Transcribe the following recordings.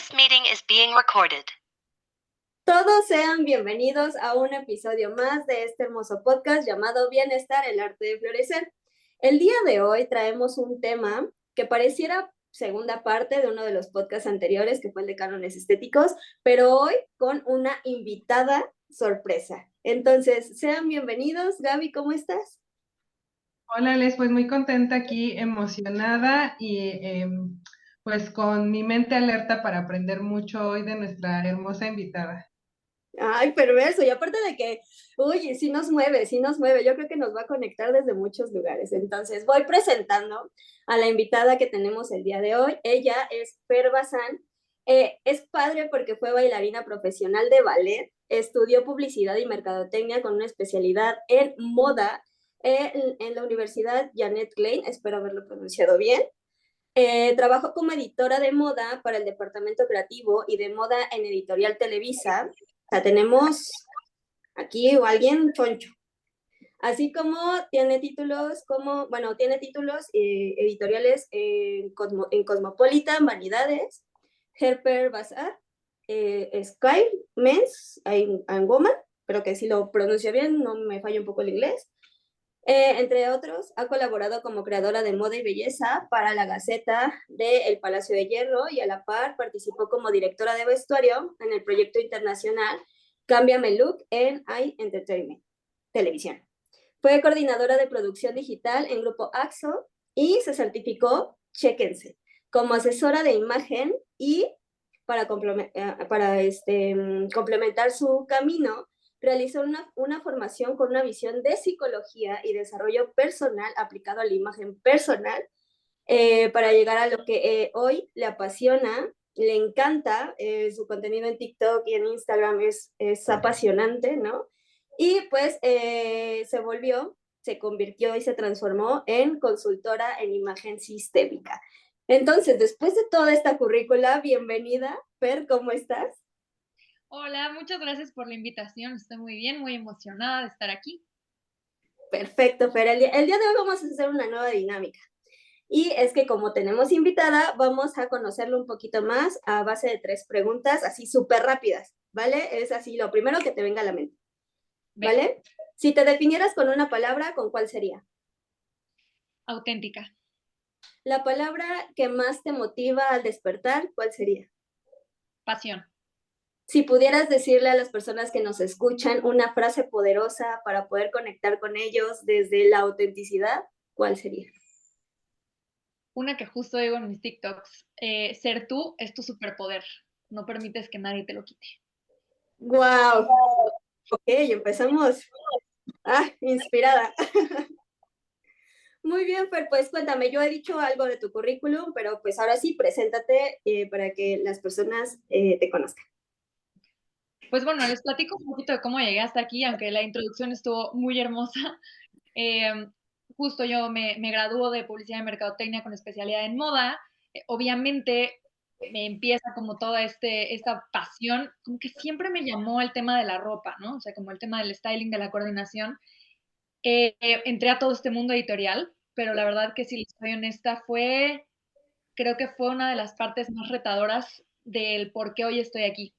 This meeting is being recorded. Todos sean bienvenidos a un episodio más de este hermoso podcast llamado Bienestar, el arte de florecer. El día de hoy traemos un tema que pareciera segunda parte de uno de los podcasts anteriores, que fue el de cánones estéticos, pero hoy con una invitada sorpresa. Entonces, sean bienvenidos. Gaby, ¿cómo estás? Hola, Les, pues muy contenta aquí, emocionada y pues con mi mente alerta para aprender mucho hoy de nuestra hermosa invitada. Ay, perverso. Y aparte de que, oye, sí nos mueve, sí nos mueve. Yo creo que nos va a conectar desde muchos lugares. Entonces, voy presentando a la invitada que tenemos el día de hoy. Ella es Fer Bazán. Es padre porque fue bailarina profesional de ballet, estudió publicidad y mercadotecnia con una especialidad en moda en la Universidad Janet Klein, espero haberlo pronunciado bien. Trabajó como editora de moda para el departamento creativo y de moda en Editorial Televisa. O sea, tenemos aquí alguien choncho. Así como tiene títulos tiene títulos editoriales en Cosmopolitan, Vanidades, Harper Bazaar, Sky, Men's and Woman, pero que si lo pronuncio bien, no me falla un poco el inglés. Entre otros, ha colaborado como creadora de moda y belleza para la Gaceta de El Palacio de Hierro y a la par participó como directora de vestuario en el proyecto internacional Cámbiame Look en iEntertainment Televisión. Fue coordinadora de producción digital en Grupo Axo y se certificó, chéquense, como asesora de imagen y complementar su camino, realizó una formación con una visión de psicología y desarrollo personal aplicado a la imagen personal para llegar a lo que hoy le apasiona, le encanta, su contenido en TikTok y en Instagram es apasionante, ¿no? Y pues se convirtió y se transformó en consultora en imagen sistémica. Entonces, después de toda esta currícula, bienvenida, Fer, ¿cómo estás? Hola, muchas gracias por la invitación. Estoy muy bien, muy emocionada de estar aquí. Perfecto, Fer. El día de hoy vamos a hacer una nueva dinámica. Y es que como tenemos invitada, vamos a conocerlo un poquito más a base de 3 preguntas así súper rápidas, ¿vale? Es así lo primero que te venga a la mente, ¿vale? Si te definieras con una palabra, ¿con cuál sería? Auténtica. La palabra que más te motiva al despertar, ¿cuál sería? Pasión. Si pudieras decirle a las personas que nos escuchan una frase poderosa para poder conectar con ellos desde la autenticidad, ¿cuál sería? Una que justo digo en mis TikToks. Ser tú es tu superpoder. No permites que nadie te lo quite. ¡Wow! Ok, empezamos. Inspirada. Muy bien, Fer, pues cuéntame, yo he dicho algo de tu currículum, pero pues ahora sí, preséntate para que las personas te conozcan. Pues bueno, les platico un poquito de cómo llegué hasta aquí, aunque la introducción estuvo muy hermosa. Eh, Justo yo me graduó de publicidad y mercadotecnia con especialidad en moda. Obviamente me empieza como toda esta pasión, como que siempre me llamó el tema de la ropa, ¿no? O sea, como el tema del styling, de la coordinación. Entré a todo este mundo editorial, pero la verdad que si les soy honesta, creo que fue una de las partes más retadoras del por qué hoy estoy aquí.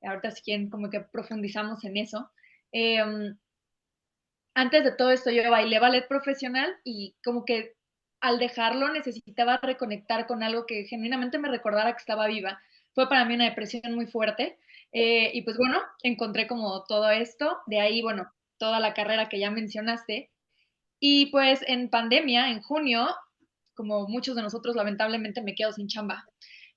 Ahorita si quieren como que profundizamos en eso. Eh, Antes de todo esto yo bailé ballet profesional y como que al dejarlo necesitaba reconectar con algo que genuinamente me recordara que estaba viva. Fue para mí una depresión muy fuerte y pues bueno, encontré como todo esto, de ahí bueno, toda la carrera que ya mencionaste y pues en pandemia, en junio, como muchos de nosotros lamentablemente me quedo sin chamba.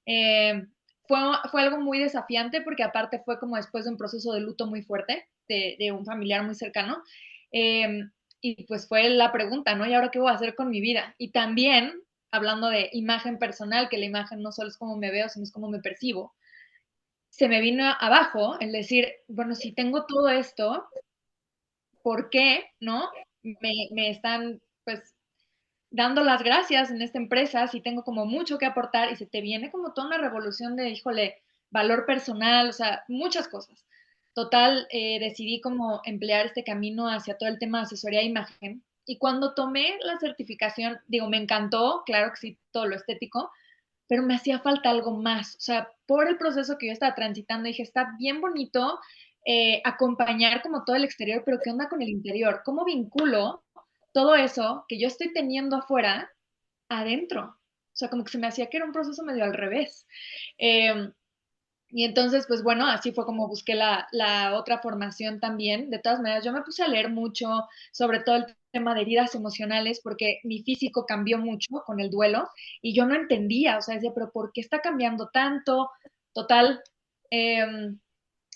Eh, fue algo muy desafiante porque aparte fue como después de un proceso de luto muy fuerte de un familiar muy cercano. Eh, y pues fue la pregunta, ¿no? ¿Y ahora qué voy a hacer con mi vida? Y también, hablando de imagen personal, que la imagen no solo es cómo me veo, sino es cómo me percibo, se me vino abajo el decir, bueno, si tengo todo esto, ¿por qué, no? Me están, pues, dando las gracias en esta empresa, si tengo como mucho que aportar y se te viene como toda una revolución de, híjole, valor personal, o sea, muchas cosas. Total, decidí como emplear este camino hacia todo el tema de asesoría de imagen. Y cuando tomé la certificación, digo, me encantó, claro que sí, todo lo estético, pero me hacía falta algo más. O sea, por el proceso que yo estaba transitando, dije, está bien bonito acompañar como todo el exterior, pero ¿qué onda con el interior? ¿Cómo vinculo todo eso que yo estoy teniendo afuera adentro? O sea, como que se me hacía que era un proceso medio al revés. Eh, y entonces, pues bueno, así fue como busqué la otra formación también. De todas maneras, yo me puse a leer mucho sobre todo el tema de heridas emocionales porque mi físico cambió mucho con el duelo y yo no entendía, o sea, decía, pero ¿por qué está cambiando tanto? Total,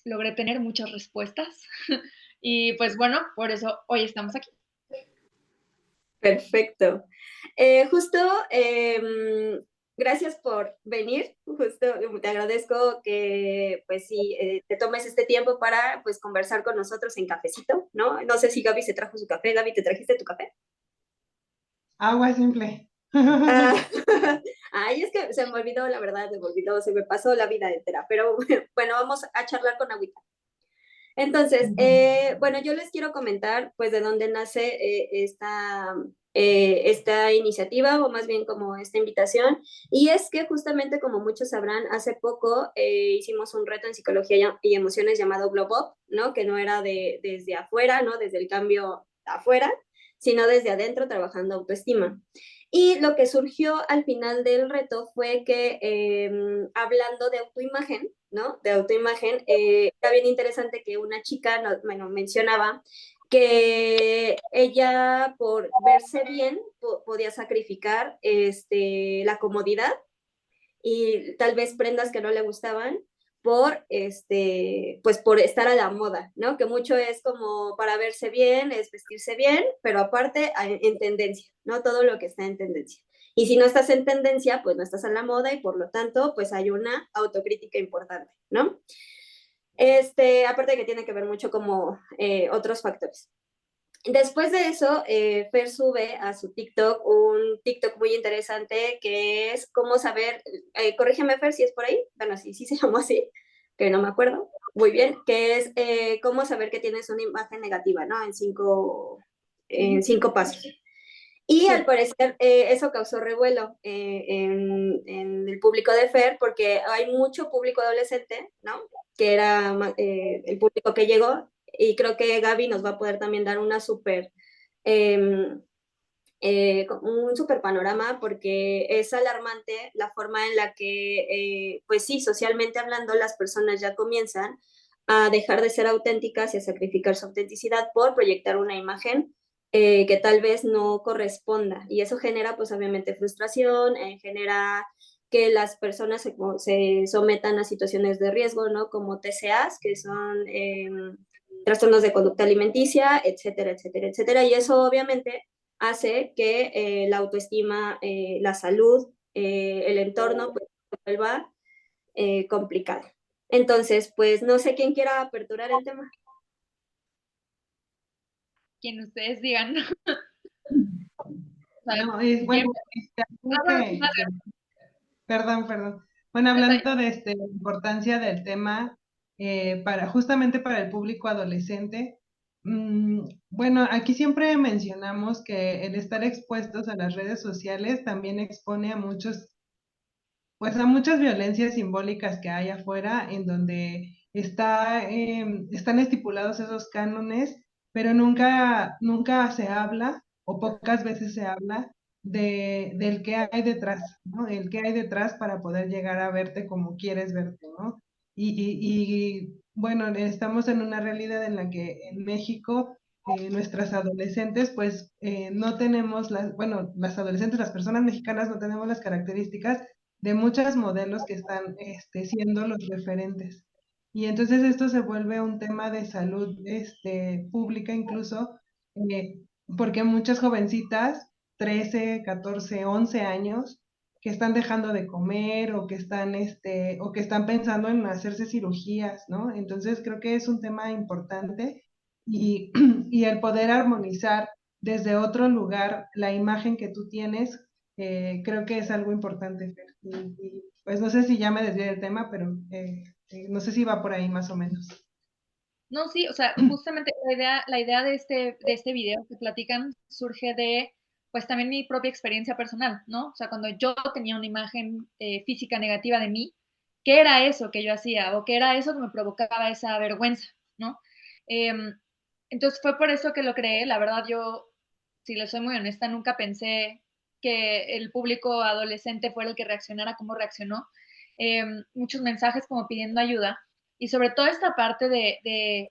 logré tener muchas respuestas y pues bueno, por eso hoy estamos aquí. Perfecto. Justo, gracias por venir. Justo te agradezco que, pues sí, te tomes este tiempo para, pues, conversar con nosotros en cafecito, ¿no? No sé si Gaby se trajo su café. Gaby, ¿te trajiste tu café? Agua simple. Ah, ay, es que se me olvidó, la verdad, se me olvidó, se me pasó la vida entera. Pero bueno, vamos a charlar con agüita. Entonces, bueno, yo les quiero comentar, pues, de dónde nace esta iniciativa, o más bien como esta invitación, y es que justamente, como muchos sabrán, hace poco hicimos un reto en psicología y emociones llamado Glow Up, ¿no? Que no era desde afuera, ¿no? Desde el cambio afuera, sino desde adentro, trabajando autoestima. Y lo que surgió al final del reto fue que, hablando de autoimagen, ¿no? De autoimagen, era bien interesante que una chica bueno, mencionaba que ella, por verse bien, podía sacrificar la comodidad y tal vez prendas que no le gustaban por, pues por estar a la moda, ¿no? Que mucho es como para verse bien, es vestirse bien, pero aparte en tendencia, ¿no? Todo lo que está en tendencia. Y si no estás en tendencia, pues no estás a la moda y por lo tanto, pues hay una autocrítica importante, ¿no? Aparte de que tiene que ver mucho como otros factores. Después de eso, Fer sube a su TikTok un TikTok muy interesante que es cómo saber, corrígeme Fer si es por ahí, bueno, sí se llamó así, que no me acuerdo muy bien, que es cómo saber que tienes una imagen negativa, ¿no? En cinco pasos. Y al parecer eso causó revuelo en el público de Fer porque hay mucho público adolescente, ¿no? Que era el público que llegó, y creo que Gaby nos va a poder también dar una eh, un súper panorama, porque es alarmante la forma en la que, pues sí, socialmente hablando, las personas ya comienzan a dejar de ser auténticas y a sacrificar su autenticidad por proyectar una imagen que tal vez no corresponda. Y eso genera, pues obviamente, frustración, genera que las personas se sometan a situaciones de riesgo, ¿no? Como TCAs, que son trastornos de conducta alimenticia, etcétera, etcétera, etcétera. Y eso obviamente hace que la autoestima, la salud, el entorno, pues, se vuelva complicado. Entonces, pues no sé quién quiera aperturar el tema. Quien ustedes digan. O sea, No, ¿quién? bueno, Ah, algo bueno, más perdón. Bueno, está bien. hablando de la importancia del tema justamente para el público adolescente, bueno, aquí siempre mencionamos que el estar expuestos a las redes sociales también expone a pues a muchas violencias simbólicas que hay afuera, en donde están estipulados esos cánones, pero nunca se habla, o pocas veces se habla, del que hay detrás, ¿no? El que hay detrás para poder llegar a verte como quieres verte, ¿no? Bueno, estamos en una realidad en la que en México nuestras adolescentes, pues no tenemos bueno, las adolescentes, las personas mexicanas no tenemos las características de muchos modelos que están siendo los referentes. Y entonces esto se vuelve un tema de salud pública incluso, eh, porque muchas jovencitas, 13 14 11 años, que están dejando de comer o que están pensando en hacerse cirugías, ¿no? Entonces creo que es un tema importante y, y el poder armonizar desde otro lugar la imagen que tú tienes, creo que es algo importante, Fer. Pues no sé si ya me desvié del tema, pero no sé si va por ahí más o menos. No, sí, o sea, justamente la idea de este video que platican surge de pues también mi propia experiencia personal, ¿no? O sea, cuando yo tenía una imagen física negativa de mí, ¿qué era eso que yo hacía? ¿O qué era eso que me provocaba esa vergüenza, ¿no? Entonces fue por eso que lo creé. La verdad, yo, si le soy muy honesta, nunca pensé que el público adolescente fuera el que reaccionara como reaccionó. Muchos mensajes como pidiendo ayuda. Y sobre todo esta parte de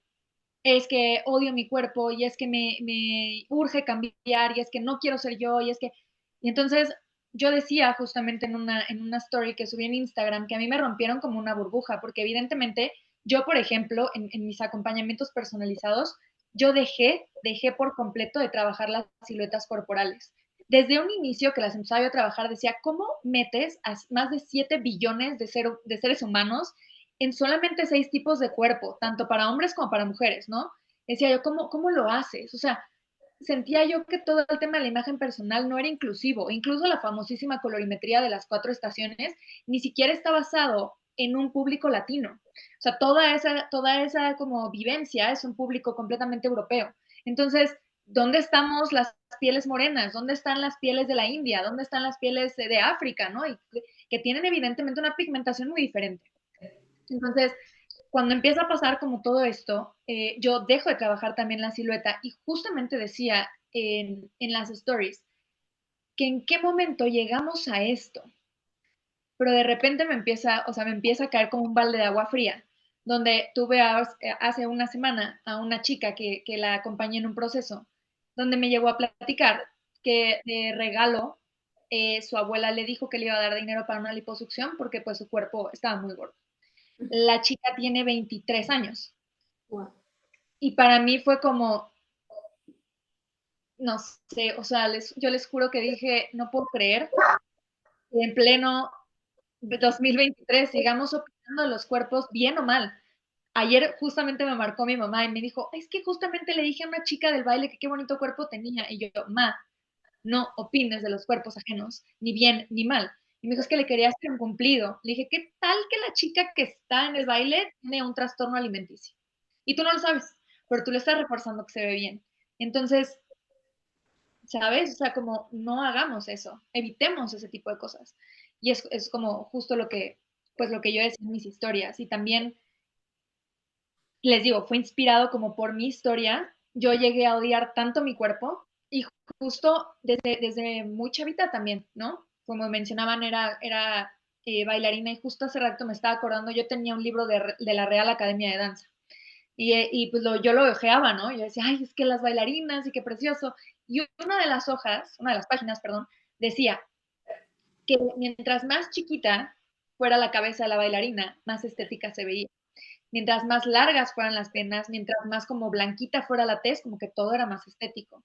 es que odio mi cuerpo y es que me urge cambiar y es que no quiero ser yo y es que... Y entonces yo decía justamente en una story que subí en Instagram que a mí me rompieron como una burbuja, porque evidentemente yo, por ejemplo, en mis acompañamientos personalizados, yo dejé por completo de trabajar las siluetas corporales. Desde un inicio que las empezaba yo a trabajar, decía, ¿cómo metes a más de 7 billones de seres humanos en solamente 6 tipos de cuerpo, tanto para hombres como para mujeres, ¿no? Decía yo, ¿cómo lo haces? O sea, sentía yo que todo el tema de la imagen personal no era inclusivo. Incluso la famosísima colorimetría de las 4 estaciones ni siquiera está basado en un público latino. O sea, toda esa como vivencia es un público completamente europeo. Entonces, ¿dónde estamos las pieles morenas? ¿Dónde están las pieles de la India? ¿Dónde están las pieles de África? ¿No? Y que tienen evidentemente una pigmentación muy diferente. Entonces, cuando empieza a pasar como todo esto, yo dejo de trabajar también la silueta y justamente decía en las stories que en qué momento llegamos a esto, pero de repente me empieza a caer como un balde de agua fría, donde tuve hace una semana a una chica que la acompañé en un proceso, donde me llegó a platicar que de regalo su abuela le dijo que le iba a dar dinero para una liposucción porque pues su cuerpo estaba muy gordo. La chica tiene 23 años. Wow. Y para mí fue como, no sé, o sea, yo les juro que dije, no puedo creer que en pleno 2023 sigamos opinando de los cuerpos bien o mal. Ayer justamente me marcó mi mamá y me dijo, es que justamente le dije a una chica del baile que qué bonito cuerpo tenía. Y yo, ma, no opines de los cuerpos ajenos, ni bien ni mal. Y me dijo, es que le quería hacer un cumplido. Le dije, ¿qué tal que la chica que está en el baile tiene un trastorno alimenticio? Y tú no lo sabes, pero tú le estás reforzando que se ve bien. Entonces, ¿sabes? O sea, como no hagamos eso, evitemos ese tipo de cosas. Y es como justo lo que, pues lo que yo decía en mis historias. Y también, les digo, fue inspirado como por mi historia. Yo llegué a odiar tanto mi cuerpo y justo desde muy chavita también, ¿no? Como mencionaban, era bailarina y justo hace rato me estaba acordando, yo tenía un libro de la Real Academia de Danza. Y pues yo lo ojeaba, ¿no? Yo decía, ay, es que las bailarinas y qué precioso. Y una de las páginas, perdón, decía que mientras más chiquita fuera la cabeza de la bailarina, más estética se veía. Mientras más largas fueran las piernas, mientras más como blanquita fuera la tez, como que todo era más estético.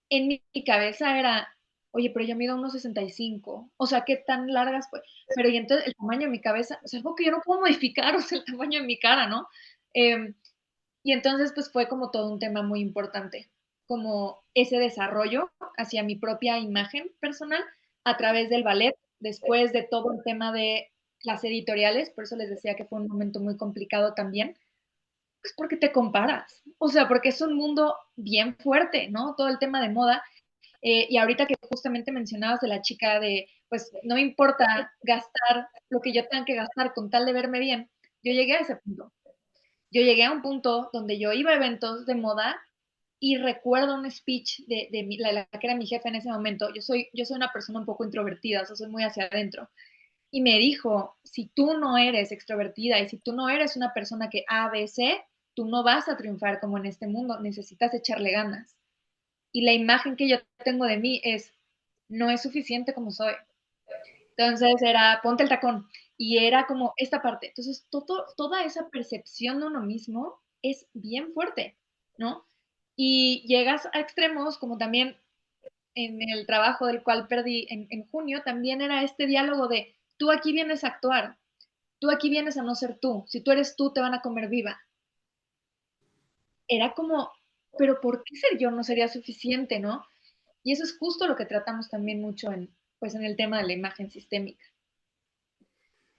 En mi cabeza era, oye, pero yo mido 1,65, o sea, ¿qué tan largas fue? Pero y entonces el tamaño de mi cabeza, o sea, algo que yo no puedo modificar, o sea, el tamaño de mi cara, ¿no? Y entonces, pues fue como todo un tema muy importante, como ese desarrollo hacia mi propia imagen personal a través del ballet, después de todo el tema de las editoriales, por eso les decía que fue un momento muy complicado también, pues porque te comparas, o sea, porque es un mundo bien fuerte, ¿no? Todo el tema de moda. Y ahorita que justamente mencionabas de la chica de, pues no me importa gastar lo que yo tenga que gastar con tal de verme bien, yo llegué a ese punto. Yo llegué a un punto donde yo iba a eventos de moda y recuerdo un speech de la que era mi jefe en ese momento. Yo soy una persona un poco introvertida, o sea, soy muy hacia adentro. Y me dijo, si tú no eres extrovertida y si tú no eres una persona que A, B, C, tú no vas a triunfar como en este mundo, necesitas echarle ganas. Y la imagen que yo tengo de mí es, no es suficiente como soy. Entonces era, ponte el tacón. Y era como esta parte. Entonces, toda esa percepción de uno mismo es bien fuerte, ¿no? Y llegas a extremos, como también en el trabajo del cual perdí en junio, también era este diálogo de, tú aquí vienes a actuar, tú aquí vienes a no ser tú, si tú eres tú, te van a comer viva. Era como, pero ¿por qué ser yo no sería suficiente, no? Y eso es justo lo que tratamos también mucho pues en el tema de la imagen sistémica.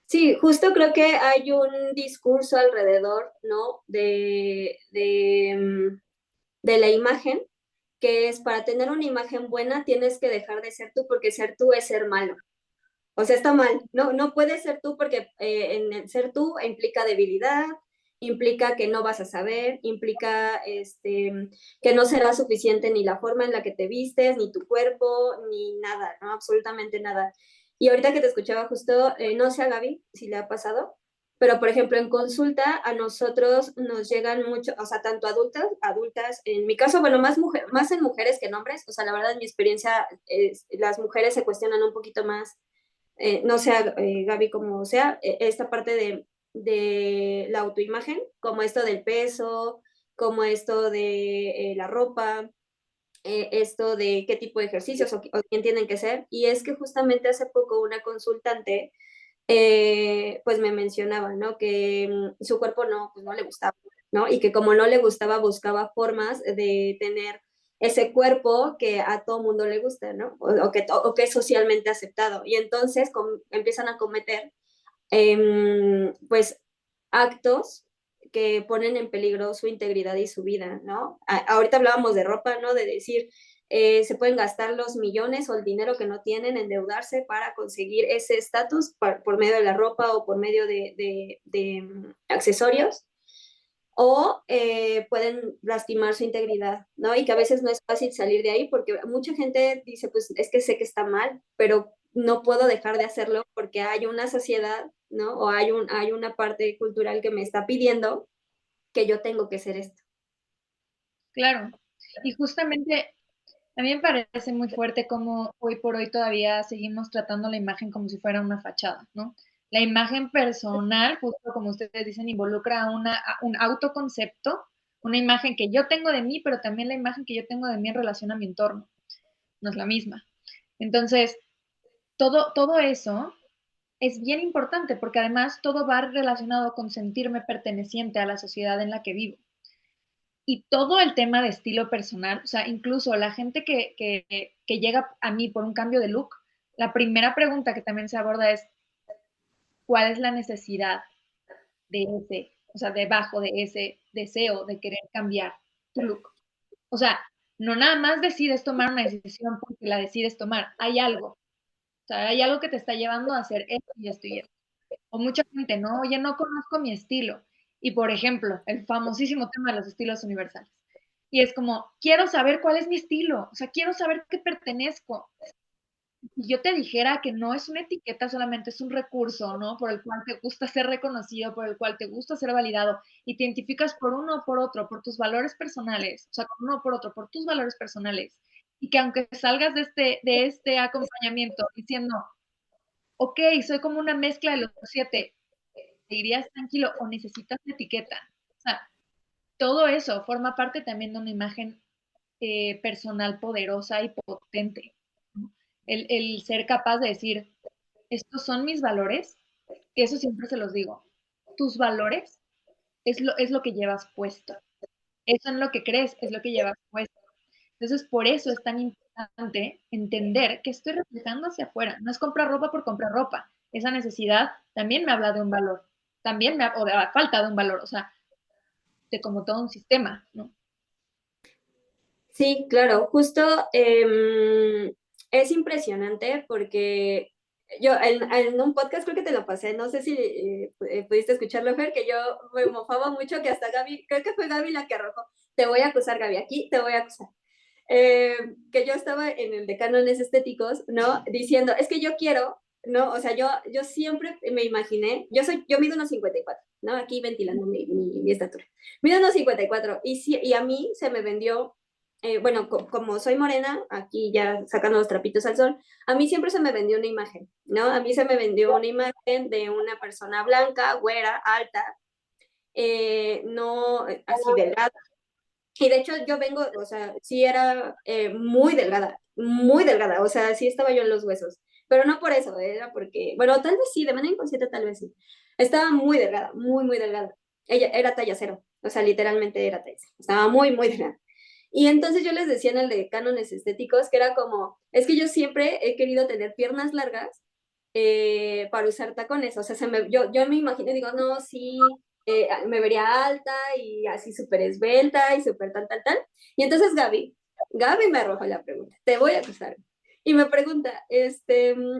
Sí, justo creo que hay un discurso alrededor, ¿no? De la imagen que es para tener una imagen buena tienes que dejar de ser tú porque ser tú es ser malo. O sea, está mal, no puedes ser tú porque en el ser tú implica debilidad, implica que no vas a saber, implica que no será suficiente ni la forma en la que te vistes, ni tu cuerpo, ni nada, ¿no? Absolutamente nada. Y ahorita que te escuchaba justo, no sé a Gaby si le ha pasado, pero por ejemplo en consulta a nosotros nos llegan mucho, o sea, tanto adultas, en mi caso, bueno, más en mujeres que en hombres, o sea, la verdad en mi experiencia las mujeres se cuestionan un poquito más no sea Gaby como sea, esta parte de la autoimagen, como esto del peso, como esto de la ropa, esto de qué tipo de ejercicios o quién tienen que ser. Y es que justamente hace poco una consultante pues me mencionaba, ¿no? Que su cuerpo no, pues no le gustaba, ¿no? Y que como no le gustaba, buscaba formas de tener ese cuerpo que a todo mundo le gusta, ¿no? O que es socialmente aceptado. Y entonces empiezan a cometer, pues, actos que ponen en peligro su integridad y su vida, ¿no? Ahorita hablábamos de ropa, ¿no? De decir, se pueden gastar los millones o el dinero que no tienen, endeudarse para conseguir ese estatus por medio de la ropa o por medio de accesorios, o pueden lastimar su integridad, ¿no? Y que a veces no es fácil salir de ahí porque mucha gente dice, pues es que sé que está mal, pero no puedo dejar de hacerlo porque hay una sociedad, ¿no? O hay una parte cultural que me está pidiendo que yo tengo que ser esto. Claro. Y justamente a mí me parece muy fuerte cómo hoy por hoy todavía seguimos tratando la imagen como si fuera una fachada, ¿no? La imagen personal, justo como ustedes dicen, involucra a un autoconcepto, una imagen que yo tengo de mí, pero también la imagen que yo tengo de mí en relación a mi entorno. No es la misma. Entonces, todo eso es bien importante porque además todo va relacionado con sentirme perteneciente a la sociedad en la que vivo. Y todo el tema de estilo personal, o sea, incluso la gente que llega a mí por un cambio de look, la primera pregunta que también se aborda es, ¿cuál es la necesidad de ese, o sea, debajo de ese deseo de querer cambiar tu look? O sea, no nada más decides tomar una decisión porque la decides tomar, hay algo, o sea, hay algo que te está llevando a hacer esto y esto y esto. O mucha gente, no, oye, no conozco mi estilo. Y por ejemplo, el famosísimo tema de los estilos universales. Y es como, quiero saber cuál es mi estilo, o sea, quiero saber qué pertenezco. Si yo te dijera que no es una etiqueta, solamente es un recurso, ¿no? Por el cual te gusta ser reconocido, por el cual te gusta ser validado, y te identificas por uno o por otro, por tus valores personales, o sea, por uno o por otro, por tus valores personales, y que aunque salgas de este acompañamiento diciendo, ok, soy como una mezcla de los 7, ¿te irías tranquilo o necesitas la etiqueta? O sea, todo eso forma parte también de una imagen personal poderosa y potente. ¿No? El ser capaz de decir, estos son mis valores, y eso siempre se los digo, tus valores es lo que llevas puesto. Eso en lo que crees es lo que llevas puesto. Entonces, por eso es tan importante entender que estoy reflejando hacia afuera. No es comprar ropa por comprar ropa. Esa necesidad también me habla de un valor. También o de la falta de un valor. O sea, de como todo un sistema, ¿no? Sí, claro, justo es impresionante porque yo en un podcast creo que te lo pasé, no sé si pudiste escucharlo, Fer, que yo me mofaba mucho que hasta Gaby, creo que fue Gaby la que arrojó, te voy a acusar Gaby, aquí te voy a acusar. Que yo estaba en el de cánones estéticos, ¿no? Diciendo, es que yo quiero, ¿no? O sea, yo siempre me imaginé, yo mido unos 54, ¿no? Aquí ventilando mi estatura. Mido unos 54 y a mí se me vendió bueno, como soy morena, aquí ya sacando los trapitos al sol, a mí siempre se me vendió una imagen, ¿no? A mí se me vendió una imagen de una persona blanca, güera, alta, no así delgada. Y de hecho yo vengo, o sea, sí era muy delgada, o sea, sí estaba yo en los huesos, pero no por eso, era porque, bueno, tal vez sí, de manera inconsciente tal vez sí. Estaba muy delgada, muy delgada. Ella era talla cero, o sea, literalmente era talla cero. Estaba muy delgada. Y entonces yo les decía en el de cánones estéticos que era como, es que yo siempre he querido tener piernas largas para usar tacones. O sea, yo me imaginé, digo, no, sí, me vería alta y así súper esbelta y súper tal. Y entonces Gaby Gaby me arrojó la pregunta, te voy a acusar. Y me pregunta,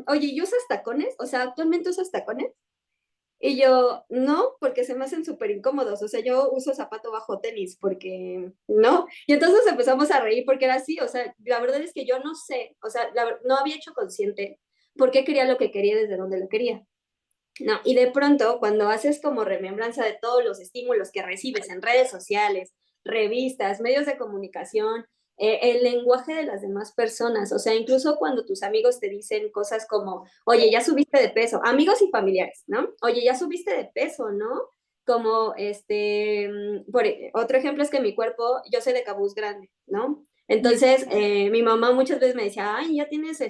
oye, ¿y usas tacones? O sea, ¿actualmente usas tacones? Y yo, no, porque se me hacen súper incómodos. O sea, yo uso zapato bajo tenis porque no. Y entonces empezamos a reír porque era así. O sea, la verdad es que yo no sé, o sea, no había hecho consciente por qué quería lo que quería desde dónde lo quería. No, y de pronto, cuando haces como remembranza de todos los estímulos que recibes en redes sociales, revistas, medios de comunicación, el lenguaje de las demás personas, o sea, incluso cuando tus amigos te dicen cosas como, oye, ya subiste de peso, amigos y familiares, ¿no? Oye, ya subiste de peso, ¿no? Como, otro ejemplo es que mi cuerpo, yo soy de cabuz grande, ¿no? Entonces, mi mamá muchas veces me decía, ay, ya tienes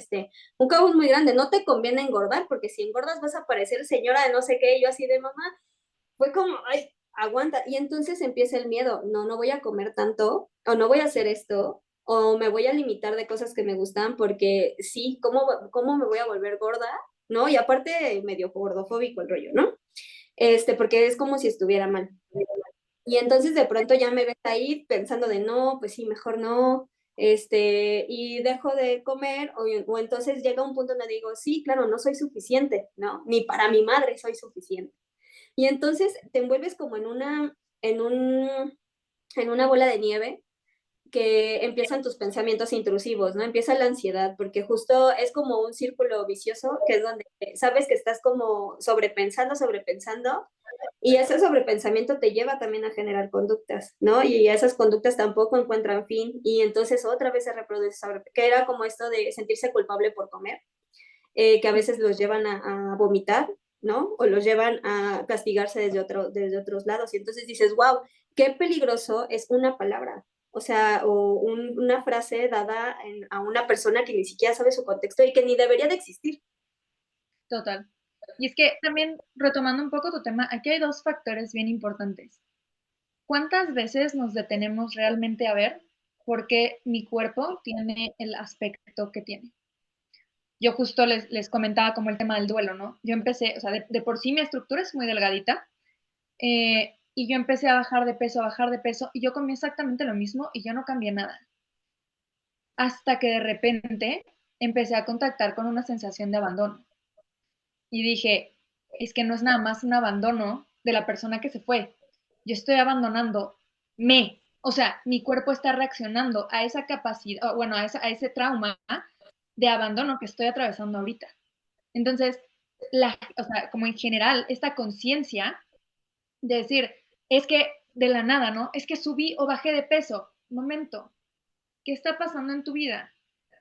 un cabuz muy grande, no te conviene engordar, porque si engordas vas a parecer señora de no sé qué, y yo así de mamá, fue como, ay, aguanta, y entonces empieza el miedo, no, no voy a comer tanto, o no voy a hacer esto, o me voy a limitar de cosas que me gustan, porque sí, ¿cómo me voy a volver gorda? ¿No? Y aparte medio gordofóbico el rollo, ¿no? Porque es como si estuviera mal. Y entonces de pronto ya me ves ahí pensando de no, pues sí, mejor no, y dejo de comer, o entonces llega un punto donde digo, sí, claro, no soy suficiente, ¿no? Ni para mi madre soy suficiente. Y entonces te envuelves como en una bola de nieve que empiezan tus pensamientos intrusivos, ¿no? Empieza la ansiedad, porque justo es como un círculo vicioso, que es donde sabes que estás como sobrepensando, y ese sobrepensamiento te lleva también a generar conductas, ¿no? Y esas conductas tampoco encuentran fin, y entonces otra vez se reproduce que era como esto de sentirse culpable por comer, que a veces los llevan a vomitar, ¿no? O los llevan a castigarse desde otros lados. Y entonces dices, wow, qué peligroso es una palabra, o sea, una frase dada a una persona que ni siquiera sabe su contexto y que ni debería de existir. Total. Y es que también, retomando un poco tu tema, aquí hay dos factores bien importantes. ¿Cuántas veces nos detenemos realmente a ver por qué mi cuerpo tiene el aspecto que tiene? Yo justo les comentaba como el tema del duelo, ¿no? Yo empecé, o sea, de por sí mi estructura es muy delgadita, y yo empecé a bajar de peso, y yo comí exactamente lo mismo y yo no cambié nada. Hasta que de repente empecé a contactar con una sensación de abandono. Y dije, es que no es nada más un abandono de la persona que se fue. Yo estoy abandonando o sea, mi cuerpo está reaccionando a esa capacidad, bueno, a ese trauma de abandono que estoy atravesando ahorita. Entonces, o sea, como en general, esta conciencia de decir, es que de la nada, ¿no? Es que subí o bajé de peso. Momento, ¿qué está pasando en tu vida?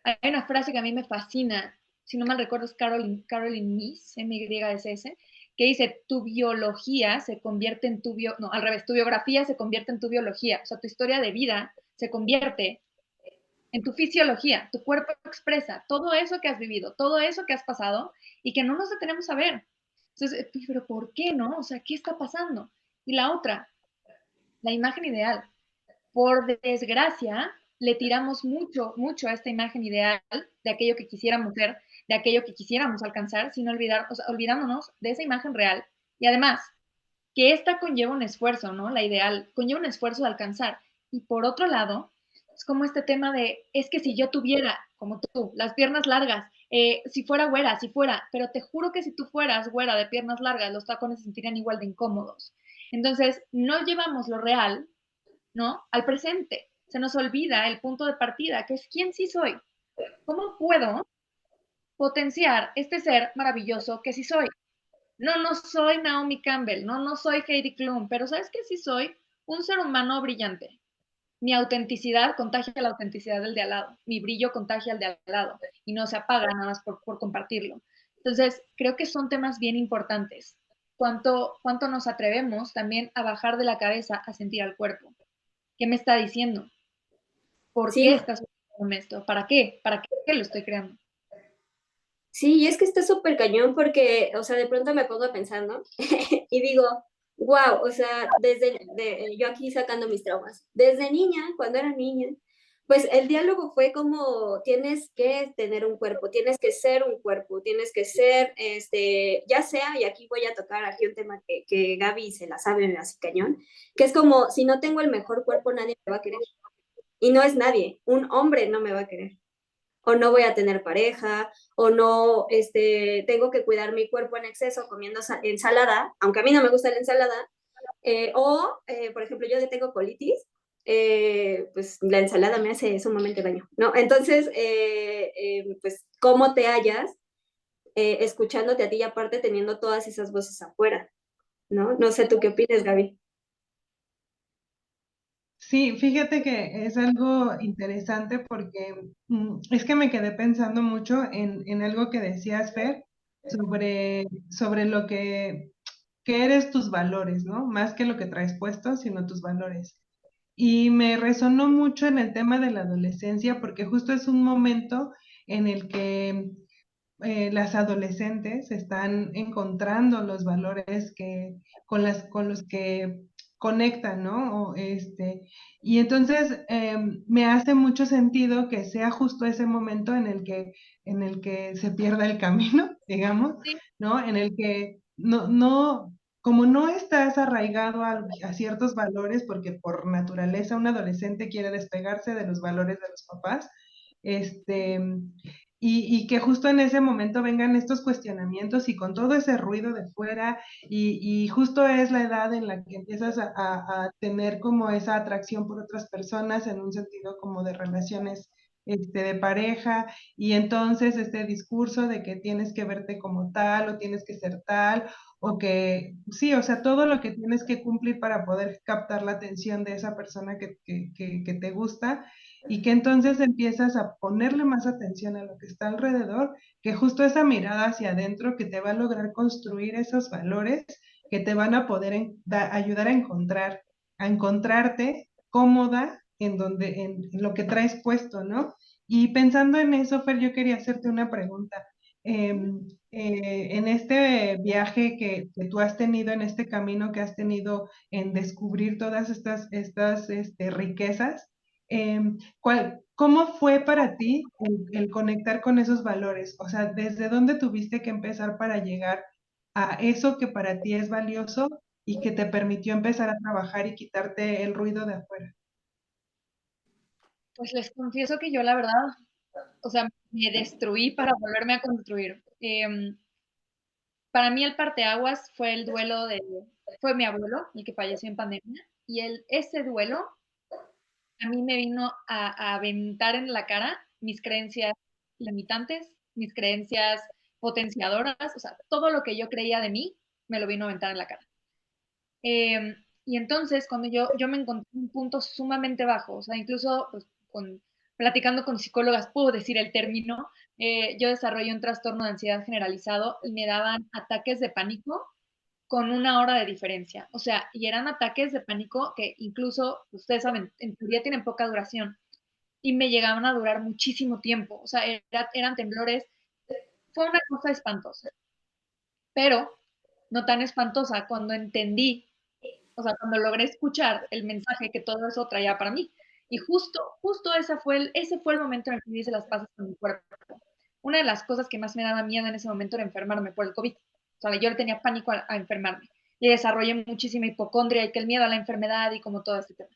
Hay una frase que a mí me fascina, si no mal recuerdo es Caroline Myss, M-Y-S-S, que dice, tu biología se convierte en no, al revés, tu biografía se convierte en tu biología, o sea, tu historia de vida se convierte en tu fisiología, tu cuerpo expresa todo eso que has vivido, todo eso que has pasado y que no nos detenemos a ver. Entonces, pero ¿por qué no? O sea, ¿qué está pasando? Y la otra, la imagen ideal. Por desgracia, le tiramos mucho a esta imagen ideal de aquello que quisiéramos ser, de aquello que quisiéramos alcanzar, sin o sea, olvidándonos de esa imagen real. Y además, que esta conlleva un esfuerzo, ¿no? La ideal conlleva un esfuerzo de alcanzar. Y por otro lado, es como este tema de, es que si yo tuviera, como tú, las piernas largas, si fuera güera, si fuera, pero te juro que si tú fueras güera de piernas largas, los tacones se sentirían igual de incómodos. Entonces, no llevamos lo real, ¿no? Al presente. Se nos olvida el punto de partida, que es quién sí soy. ¿Cómo puedo potenciar este ser maravilloso que sí soy? No, no soy Naomi Campbell, no, no soy Heidi Klum, pero ¿sabes qué? Sí soy un ser humano brillante. Mi autenticidad contagia la autenticidad del de al lado, mi brillo contagia al de al lado y no se apaga nada más por compartirlo. Entonces, creo que son temas bien importantes. ¿Cuánto nos atrevemos también a bajar de la cabeza a sentir al cuerpo? ¿Qué me está diciendo? ¿Por Sí, qué estás haciendo esto? ¿Para qué? ¿Para qué lo estoy creando? sí, y es que está súper cañón porque, o sea, de pronto me pongo a pensar, ¿no? Y digo, wow, o sea, yo aquí sacando mis traumas, desde niña, cuando era niña, pues el diálogo fue como, tienes que tener un cuerpo, tienes que ser un cuerpo, tienes que ser, ya sea, y aquí voy a tocar aquí un tema que Gaby se la sabe así cañón, que es como, si no tengo el mejor cuerpo, nadie me va a querer. y no es nadie, un hombre no me va a querer, o no voy a tener pareja, o no, tengo que cuidar mi cuerpo en exceso comiendo ensalada, aunque a mí no me gusta la ensalada, por ejemplo, yo que tengo colitis, pues la ensalada me hace sumamente daño, ¿no? Entonces, pues, ¿cómo te hallas escuchándote a ti y aparte teniendo todas esas voces afuera, ¿no? No sé tú qué opinas, Gaby. Sí, fíjate que es algo interesante porque es que me quedé pensando mucho en algo que decías, Fer, sobre lo que eres tus valores, ¿no? Más que lo que traes puesto, sino tus valores. Y me resonó mucho en el tema de la adolescencia porque justo es un momento en el que las adolescentes están encontrando los valores con los que conectan, ¿no? Y entonces me hace mucho sentido que sea justo ese momento en el que se pierda el camino, digamos, Sí, ¿no? En el que no, como no estás arraigado a ciertos valores, porque por naturaleza un adolescente quiere despegarse de los valores de los papás, este, y que justo en ese momento vengan estos cuestionamientos y con todo ese ruido de fuera, y justo es la edad en la que empiezas a tener como esa atracción por otras personas en un sentido como de relaciones de pareja, y entonces este discurso de que tienes que verte como tal o tienes que ser tal, o que sí, o sea, todo lo que tienes que cumplir para poder captar la atención de esa persona que te gusta, y que entonces empiezas a ponerle más atención a lo que está alrededor, que justo esa mirada hacia adentro que te va a lograr construir esos valores que te van a poder ayudar a encontrarte cómoda en lo que traes puesto, ¿no? Y pensando en eso, Fer, yo quería hacerte una pregunta. En este viaje que tú has tenido, en este camino que has tenido en descubrir todas estas riquezas, ¿cómo fue para ti el conectar con esos valores? O sea, ¿desde dónde tuviste que empezar para llegar a eso que para ti es valioso y que te permitió empezar a trabajar y quitarte el ruido de afuera? pues les confieso que yo la verdad, o sea, me destruí para volverme a construir. Para mí el parteaguas fue el duelo fue mi abuelo, el que falleció en pandemia, y ese duelo a mí me vino a aventar en la cara mis creencias limitantes, mis creencias potenciadoras, o sea, todo lo que yo creía de mí me lo vino a aventar en la cara. Y entonces, cuando yo me encontré en un punto sumamente bajo, o sea, incluso pues, platicando con psicólogas puedo decir el término, yo desarrollé un trastorno de ansiedad generalizado y me daban ataques de pánico con 1 hora de diferencia. O sea, y eran ataques de pánico que incluso, ustedes saben, en teoría tienen poca duración y me llegaban a durar muchísimo tiempo. O sea, eran temblores. Fue una cosa espantosa, pero no tan espantosa cuando entendí, o sea, cuando logré escuchar el mensaje que todo eso traía para mí. Y justo ese fue el momento en el que hice las paces con mi cuerpo. Una de las cosas que más me daba miedo en ese momento era enfermarme por el COVID. O sea, yo le tenía pánico a enfermarme. Y desarrollé muchísima hipocondria y que el miedo a la enfermedad y como todo este tema.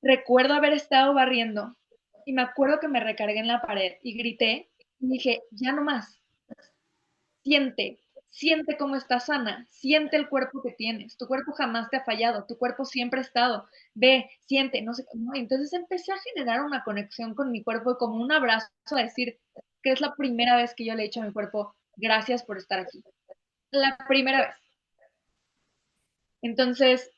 Recuerdo haber estado barriendo y me acuerdo que me recargué en la pared y grité y dije, ya no más, siente, siente cómo estás sana, siente el cuerpo que tienes, tu cuerpo jamás te ha fallado, tu cuerpo siempre ha estado, ve, siente, no sé, ¿no? Entonces empecé a generar una conexión con mi cuerpo y como un abrazo a decir que es la primera vez que yo le he dicho a mi cuerpo, gracias por estar aquí, la primera vez. Entonces,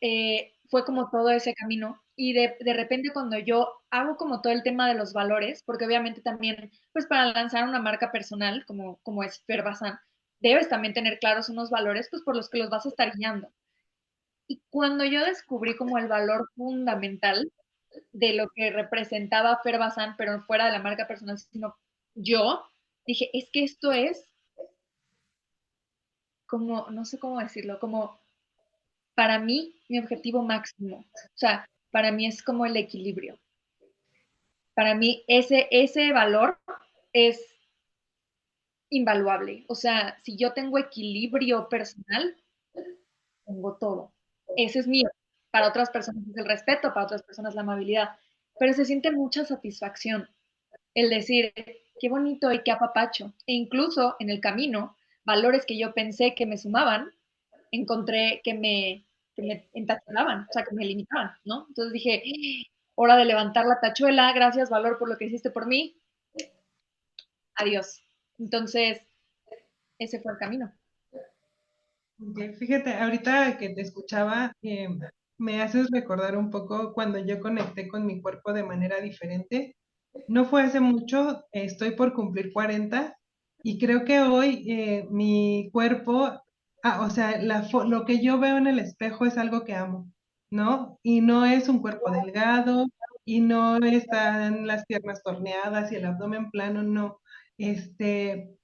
fue como todo ese camino y de repente cuando yo hago como todo el tema de los valores, porque obviamente también, pues para lanzar una marca personal como es Ferbazan, debes también tener claros unos valores, pues por los que los vas a estar guiando. Y cuando yo descubrí como el valor fundamental de lo que representaba Ferbazan, pero fuera de la marca personal, sino yo, dije, es que esto es como, no sé cómo decirlo, como para mí, mi objetivo máximo. O sea, para mí es como el equilibrio. Para mí ese valor es invaluable. O sea, si yo tengo equilibrio personal, tengo todo. Ese es mío. Para otras personas es el respeto, para otras personas la amabilidad. pero se siente mucha satisfacción el decir, qué bonito y qué apapacho. E incluso en el camino, valores que yo pensé que me sumaban, encontré que me entachonaban, o sea, que me limitaban, ¿no? Entonces dije, hora de levantar la tachuela, gracias, valor, por lo que hiciste por mí, adiós. Entonces, ese fue el camino. Fíjate, ahorita que te escuchaba, me haces recordar un poco cuando yo conecté con mi cuerpo de manera diferente. No fue hace mucho, estoy por cumplir 40 y creo que hoy mi cuerpo, o sea, lo que yo veo en el espejo es algo que amo, ¿no? Y no es un cuerpo delgado y no están las piernas torneadas y el abdomen plano, no.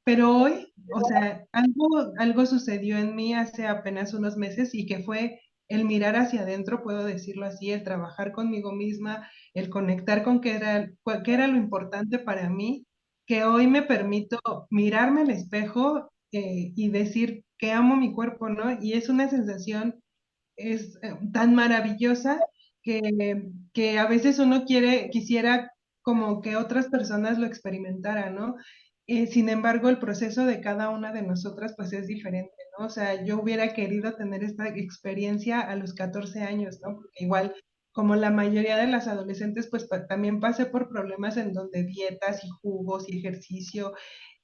Pero hoy, o sea, algo sucedió en mí hace apenas unos meses y que fue el mirar hacia adentro, puedo decirlo así, el trabajar conmigo misma, el conectar con qué era lo importante para mí, que hoy me permito mirarme al espejo y decir que amo mi cuerpo, ¿no? Y es una sensación tan maravillosa que a veces uno quisiera como que otras personas lo experimentaran, ¿no? Sin embargo, el proceso de cada una de nosotras pues es diferente, ¿no? O sea, yo hubiera querido tener esta experiencia a los 14 años, ¿no? Porque igual, como la mayoría de las adolescentes, pues también pasé por problemas en donde dietas y jugos y ejercicio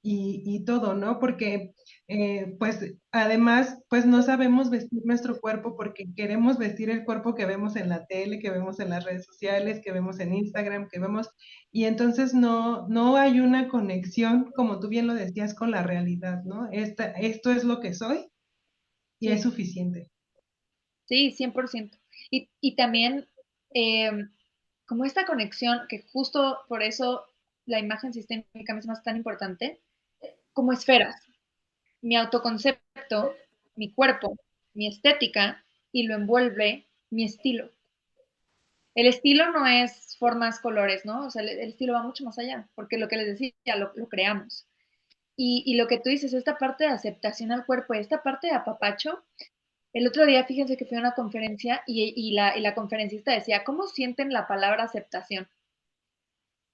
y todo, ¿no? Porque pues además, pues no sabemos vestir nuestro cuerpo porque queremos vestir el cuerpo que vemos en la tele, que vemos en las redes sociales, que vemos en Instagram, que vemos, y entonces no hay una conexión, como tú bien lo decías, con la realidad, ¿no? Esto es lo que soy y es Sí, suficiente. sí, 100%. Y también eh, como esta conexión, que justo por eso la imagen sistémica misma es tan importante, como esferas. Mi autoconcepto, mi cuerpo, mi estética y lo envuelve mi estilo. El estilo no es formas, colores, ¿no? O sea, el estilo va mucho más allá, porque lo que les decía, lo creamos. Y lo que tú dices, esta parte de aceptación al cuerpo, esta parte de apapacho, el otro día, fíjense que fui a una conferencia y la conferencista decía, ¿cómo sienten la palabra aceptación?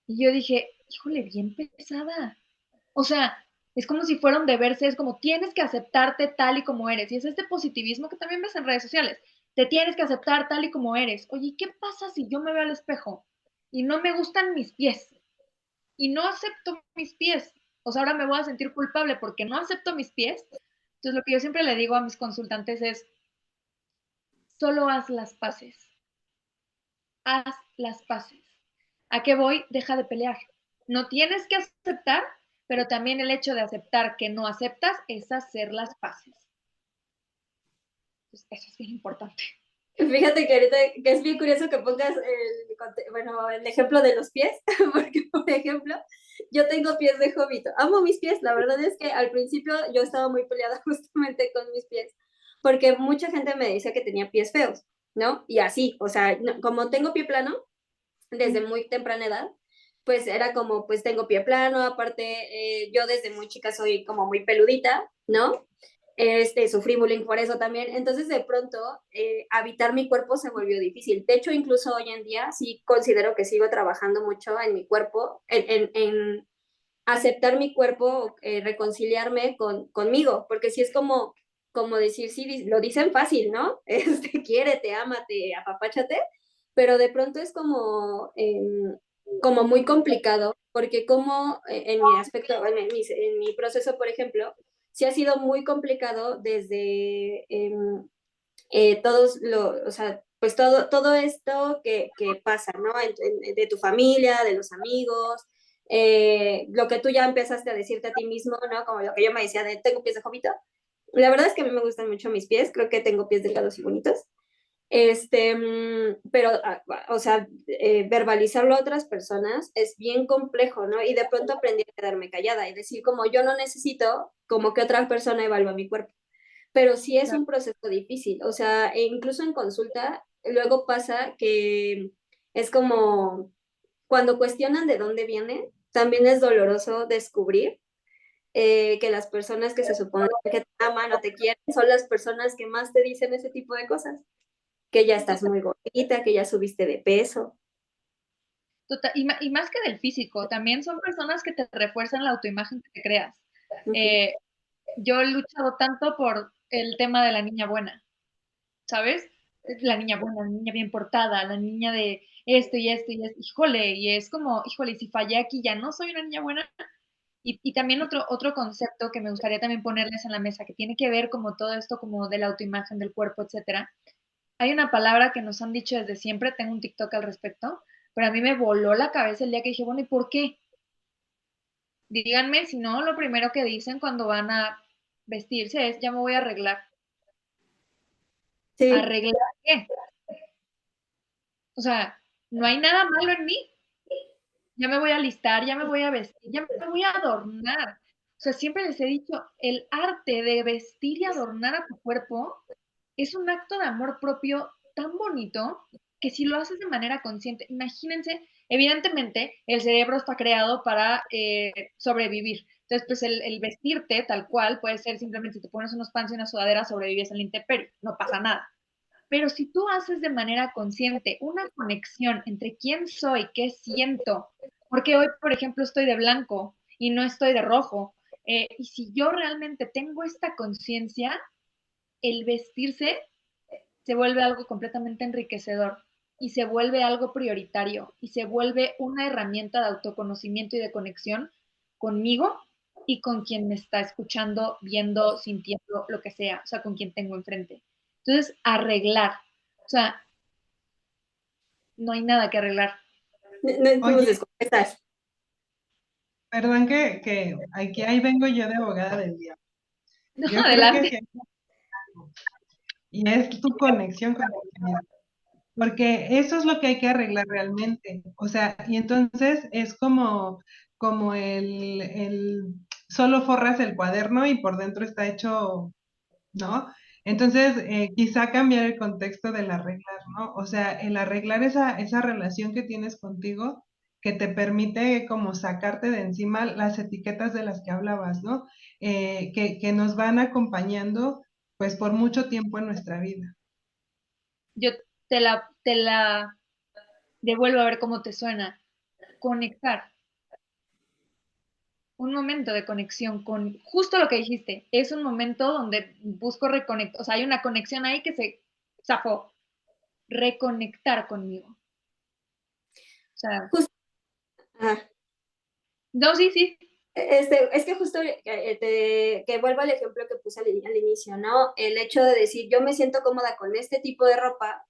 Y yo dije, híjole, bien pesada. O sea, es como si fuera un deberse, es como tienes que aceptarte tal y como eres. Y es este positivismo que también ves en redes sociales. Te tienes que aceptar tal y como eres. Oye, ¿qué pasa si yo me veo al espejo y no me gustan mis pies? Y no acepto mis pies. O sea, ahora me voy a sentir culpable porque no acepto mis pies. Entonces, lo que yo siempre le digo a mis consultantes es, solo haz las paces. Haz las paces. ¿A qué voy? Deja de pelear. No tienes que aceptar, pero también el hecho de aceptar que no aceptas es hacer las paces. Entonces, eso es bien importante. Fíjate que ahorita que es bien curioso que pongas el ejemplo de los pies, porque por ejemplo, yo tengo pies de hobito. Amo mis pies, la verdad es que al principio yo estaba muy peleada justamente con mis pies, porque mucha gente me decía que tenía pies feos, ¿no? Y así, o sea, como tengo pie plano desde muy temprana edad, pues era como, pues tengo pie plano, aparte yo desde muy chica soy como muy peludita, ¿no? Sufrí bullying por eso también. Entonces, de pronto, habitar mi cuerpo se volvió difícil. De hecho, incluso hoy en día sí considero que sigo trabajando mucho en mi cuerpo, en aceptar mi cuerpo, reconciliarme conmigo, porque sí es como decir, sí, lo dicen fácil, ¿no? Quiérete, ámate, apapáchate, pero de pronto es como muy complicado, porque como en mi aspecto, en mi proceso, por ejemplo, sí ha sido muy complicado desde o sea, pues todo esto que pasa, ¿no? De tu familia, de los amigos, lo que tú ya empezaste a decirte a ti mismo, ¿no? Como lo que yo me decía de tengo pies de jovito. La verdad es que a mí me gustan mucho mis pies, creo que tengo pies delgados y bonitos. Pero, o sea, verbalizarlo a otras personas es bien complejo, ¿no? Y de pronto aprendí a quedarme callada y decir como yo no necesito como que otra persona evalúe mi cuerpo, pero sí es un proceso difícil, o sea, e incluso en consulta, luego pasa que es como cuando cuestionan de dónde viene, también es doloroso descubrir que las personas que se suponen que te aman o te quieren son las personas que más te dicen ese tipo de cosas, que ya estás muy gordita, que ya subiste de peso. Total, y más que del físico, también son personas que te refuerzan la autoimagen que te creas. Ujú. Yo he luchado tanto por el tema de la niña buena, ¿sabes? La niña buena, la niña bien portada, la niña de esto y esto y esto, híjole, y es como, híjole, si fallé aquí ya no soy una niña buena. Y también otro concepto que me gustaría también ponerles en la mesa, que tiene que ver como todo esto, como de la autoimagen del cuerpo, etcétera. Hay una palabra que nos han dicho desde siempre, tengo un TikTok al respecto, pero a mí me voló la cabeza el día que dije, bueno, ¿y por qué? Díganme, si no, lo primero que dicen cuando van a vestirse es, ya me voy a arreglar. Sí, ¿Arreglar qué? O sea, no hay nada malo en mí. Ya me voy a alistar, ya me voy a vestir, ya me voy a adornar. O sea, siempre les he dicho, el arte de vestir y adornar a tu cuerpo es un acto de amor propio tan bonito que si lo haces de manera consciente, imagínense, evidentemente el cerebro está creado para sobrevivir. Entonces, pues el vestirte tal cual puede ser simplemente si te pones unos pants y una sudadera, sobrevives en la intemperie, no pasa nada. Pero si tú haces de manera consciente una conexión entre quién soy, qué siento, porque hoy, por ejemplo, estoy de blanco y no estoy de rojo, y si yo realmente tengo esta conciencia, el vestirse se vuelve algo completamente enriquecedor y se vuelve algo prioritario y se vuelve una herramienta de autoconocimiento y de conexión conmigo y con quien me está escuchando, viendo, sintiendo, lo que sea, o sea, con quien tengo enfrente. Entonces, arreglar, o sea, no hay nada que arreglar. no Oye, entonces, ¿cómo estás? perdón que aquí ahí vengo yo de abogada del día. No, Yo creo que adelante. sí, y es tu conexión con el mismo. Porque eso es lo que hay que arreglar realmente. O sea, y entonces es como solo forras el cuaderno y por dentro está hecho, ¿no? Entonces, quizá cambiar el contexto del arreglar, ¿no? O sea, el arreglar esa relación que tienes contigo que te permite como sacarte de encima las etiquetas de las que hablabas, ¿no? Que nos van acompañando pues por mucho tiempo en nuestra vida. Yo te la devuelvo a ver cómo te suena. Conectar. Un momento de conexión con justo lo que dijiste. Es un momento donde busco reconectar, o sea, hay una conexión ahí que se zafó. Reconectar conmigo. O sea, Justo, ajá. no, sí, sí. Es que justo que vuelvo al ejemplo que puse al inicio, ¿no? El hecho de decir, yo me siento cómoda con este tipo de ropa,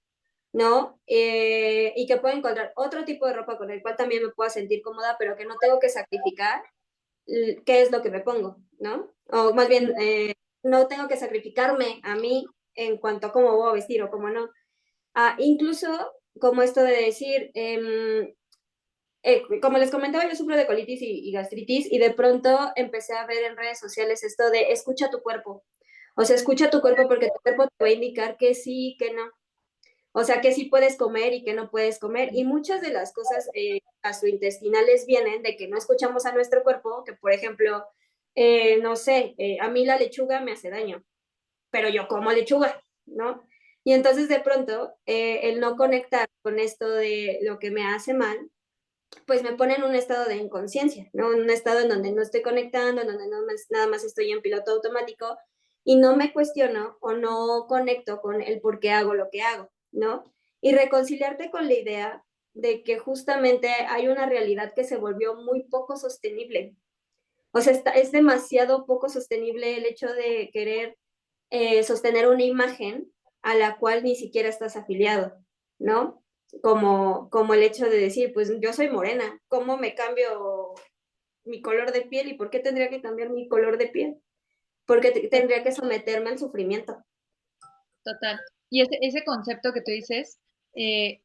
¿no? Y que puedo encontrar otro tipo de ropa con el cual también me pueda sentir cómoda, pero que no tengo que sacrificar qué es lo que me pongo, ¿no? O más bien, no tengo que sacrificarme a mí en cuanto a cómo voy a vestir o cómo no. Incluso como esto de decir, como les comentaba, yo sufro de colitis y gastritis y de pronto empecé a ver en redes sociales esto de escucha tu cuerpo. O sea, escucha tu cuerpo porque tu cuerpo te va a indicar que sí, que no. O sea, que sí puedes comer y que no puedes comer. Y muchas de las cosas gastrointestinales vienen de que no escuchamos a nuestro cuerpo, que por ejemplo, no sé, a mí la lechuga me hace daño, pero yo como lechuga, ¿no? Y entonces de pronto el no conectar con esto de lo que me hace mal, pues me pone en un estado de inconsciencia, ¿no? En un estado en donde no estoy conectando, en donde nada más estoy en piloto automático y no me cuestiono o no conecto con el por qué hago lo que hago, ¿no? Y reconciliarte con la idea de que justamente hay una realidad que se volvió muy poco sostenible. O sea, es demasiado poco sostenible el hecho de querer sostener una imagen a la cual ni siquiera estás afiliado, ¿no? Como el hecho de decir, pues yo soy morena, ¿cómo me cambio mi color de piel y por qué tendría que cambiar mi color de piel? Porque tendría que someterme al sufrimiento. Total. Y ese concepto que tú dices, eh,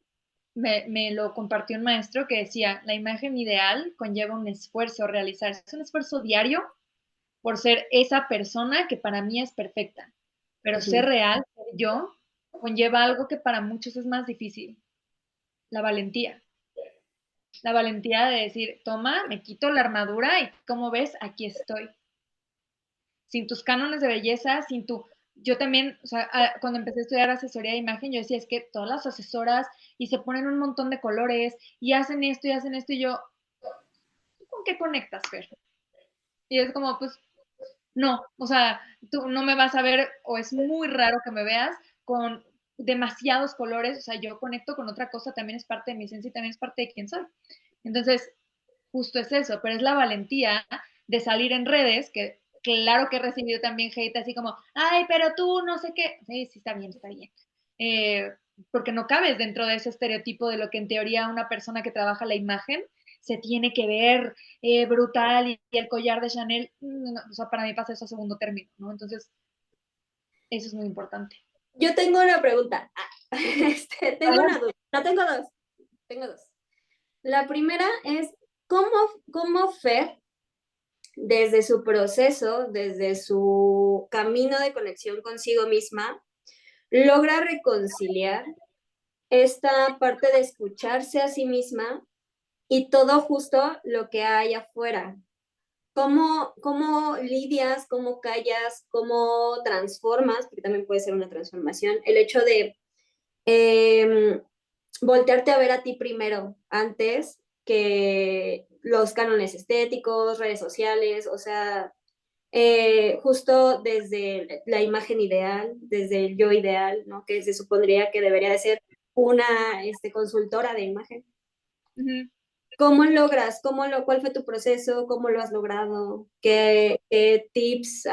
me lo compartió un maestro que decía, la imagen ideal conlleva un esfuerzo realizar, es un esfuerzo diario por ser esa persona que para mí es perfecta, pero Uh ser -huh. real, ser yo, conlleva algo que para muchos es más difícil, la valentía. La valentía de decir, toma, me quito la armadura y como ves, aquí estoy. Sin tus cánones de belleza, sin tu... yo también, o sea, cuando empecé a estudiar asesoría de imagen, yo decía, es que todas las asesoras y se ponen un montón de colores y hacen esto, y yo, ¿tú con qué conectas, Fer? Y es como, pues, no, o sea, tú no me vas a ver, o es muy raro que me veas con demasiados colores, o sea, yo conecto con otra cosa, también es parte de mi esencia y también es parte de quién soy. Entonces, justo es eso, pero es la valentía de salir en redes, que claro que he recibido también hate así como, ay, pero tú no sé qué. Sí, sí, está bien, está bien. Porque no cabes dentro de ese estereotipo de lo que en teoría una persona que trabaja la imagen se tiene que ver brutal y el collar de Chanel, no, o sea, para mí pasa eso a segundo término, ¿no? Entonces, eso es muy importante. Yo tengo una pregunta. Tengo una duda. No, tengo dos. Tengo dos. La primera es, ¿cómo Fer, desde su proceso, desde su camino de conexión consigo misma, logra reconciliar esta parte de escucharse a sí misma y todo justo lo que hay afuera? ¿Cómo lidias, cómo callas, cómo transformas, porque también puede ser una transformación, el hecho de eh, voltearte a ver a ti primero antes que los cánones estéticos, redes sociales, o sea, justo desde la imagen ideal, desde el yo ideal, ¿no? Que se supondría que debería de ser una consultora de imagen. Uh -huh. ¿Cómo logras? ¿Cuál fue tu proceso? ¿Cómo lo has logrado? ¿Qué tips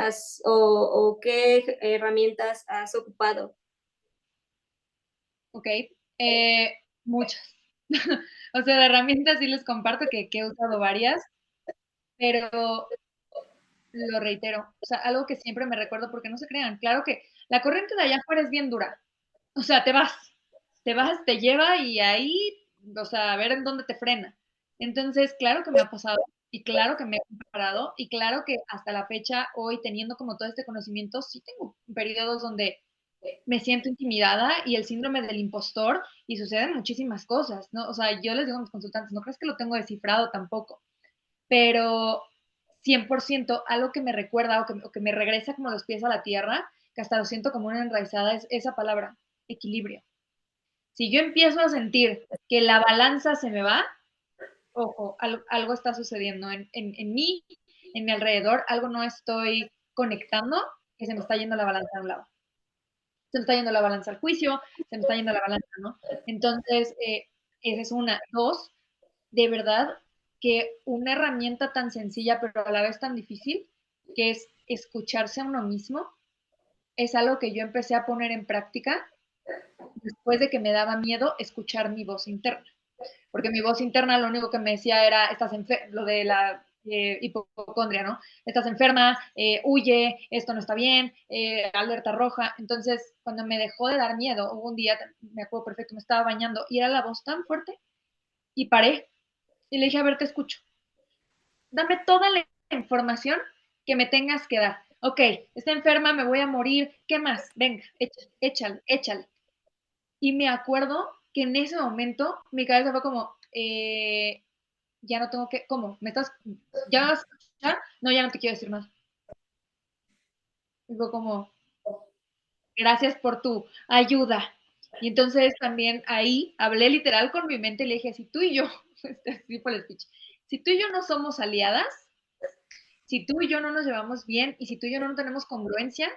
o qué herramientas has ocupado? Ok, muchas. O sea, de herramientas sí les comparto que he usado varias, pero lo reitero, o sea, algo que siempre me recuerdo, porque no se crean, claro que la corriente de allá afuera es bien dura, o sea, te vas, te lleva y ahí, o sea, a ver en dónde te frena. Entonces, claro que me ha pasado y claro que me he preparado y claro que hasta la fecha, hoy teniendo como todo este conocimiento, sí tengo periodos donde me siento intimidada y el síndrome del impostor y suceden muchísimas cosas, ¿no? O sea, yo les digo a mis consultantes, no crees que lo tengo descifrado tampoco, pero 100% algo que me recuerda o que me regresa como los pies a la tierra, que hasta lo siento como una enraizada, es esa palabra, equilibrio. Si yo empiezo a sentir que la balanza se me va, ojo, algo está sucediendo en mí, en mi alrededor, algo no estoy conectando, que se me está yendo la balanza a un lado. Se me está yendo la balanza al juicio, se me está yendo la balanza, ¿no? Entonces, esa es una. Dos, de verdad que una herramienta tan sencilla, pero a la vez tan difícil, que es escucharse a uno mismo, es algo que yo empecé a poner en práctica después de que me daba miedo escuchar mi voz interna. Porque mi voz interna lo único que me decía era, lo de la hipocondria, ¿no? Estás enferma, huye, esto no está bien, alerta roja. Entonces, cuando me dejó de dar miedo, hubo un día, me acuerdo perfecto, me estaba bañando y era la voz tan fuerte y paré y le dije, a ver, te escucho. Dame toda la información que me tengas que dar. Ok, está enferma, me voy a morir, ¿qué más? Venga, échale, échale. Y me acuerdo que en ese momento mi cabeza fue como, ya no tengo que, ¿cómo? ¿Ya me vas a escuchar? No, ya no te quiero decir más. Y fue como, gracias por tu ayuda. Y entonces también ahí hablé literal con mi mente y le dije, si tú y yo, así fue el speech, si tú y yo no somos aliadas, si tú y yo no nos llevamos bien y si tú y yo no tenemos congruencia,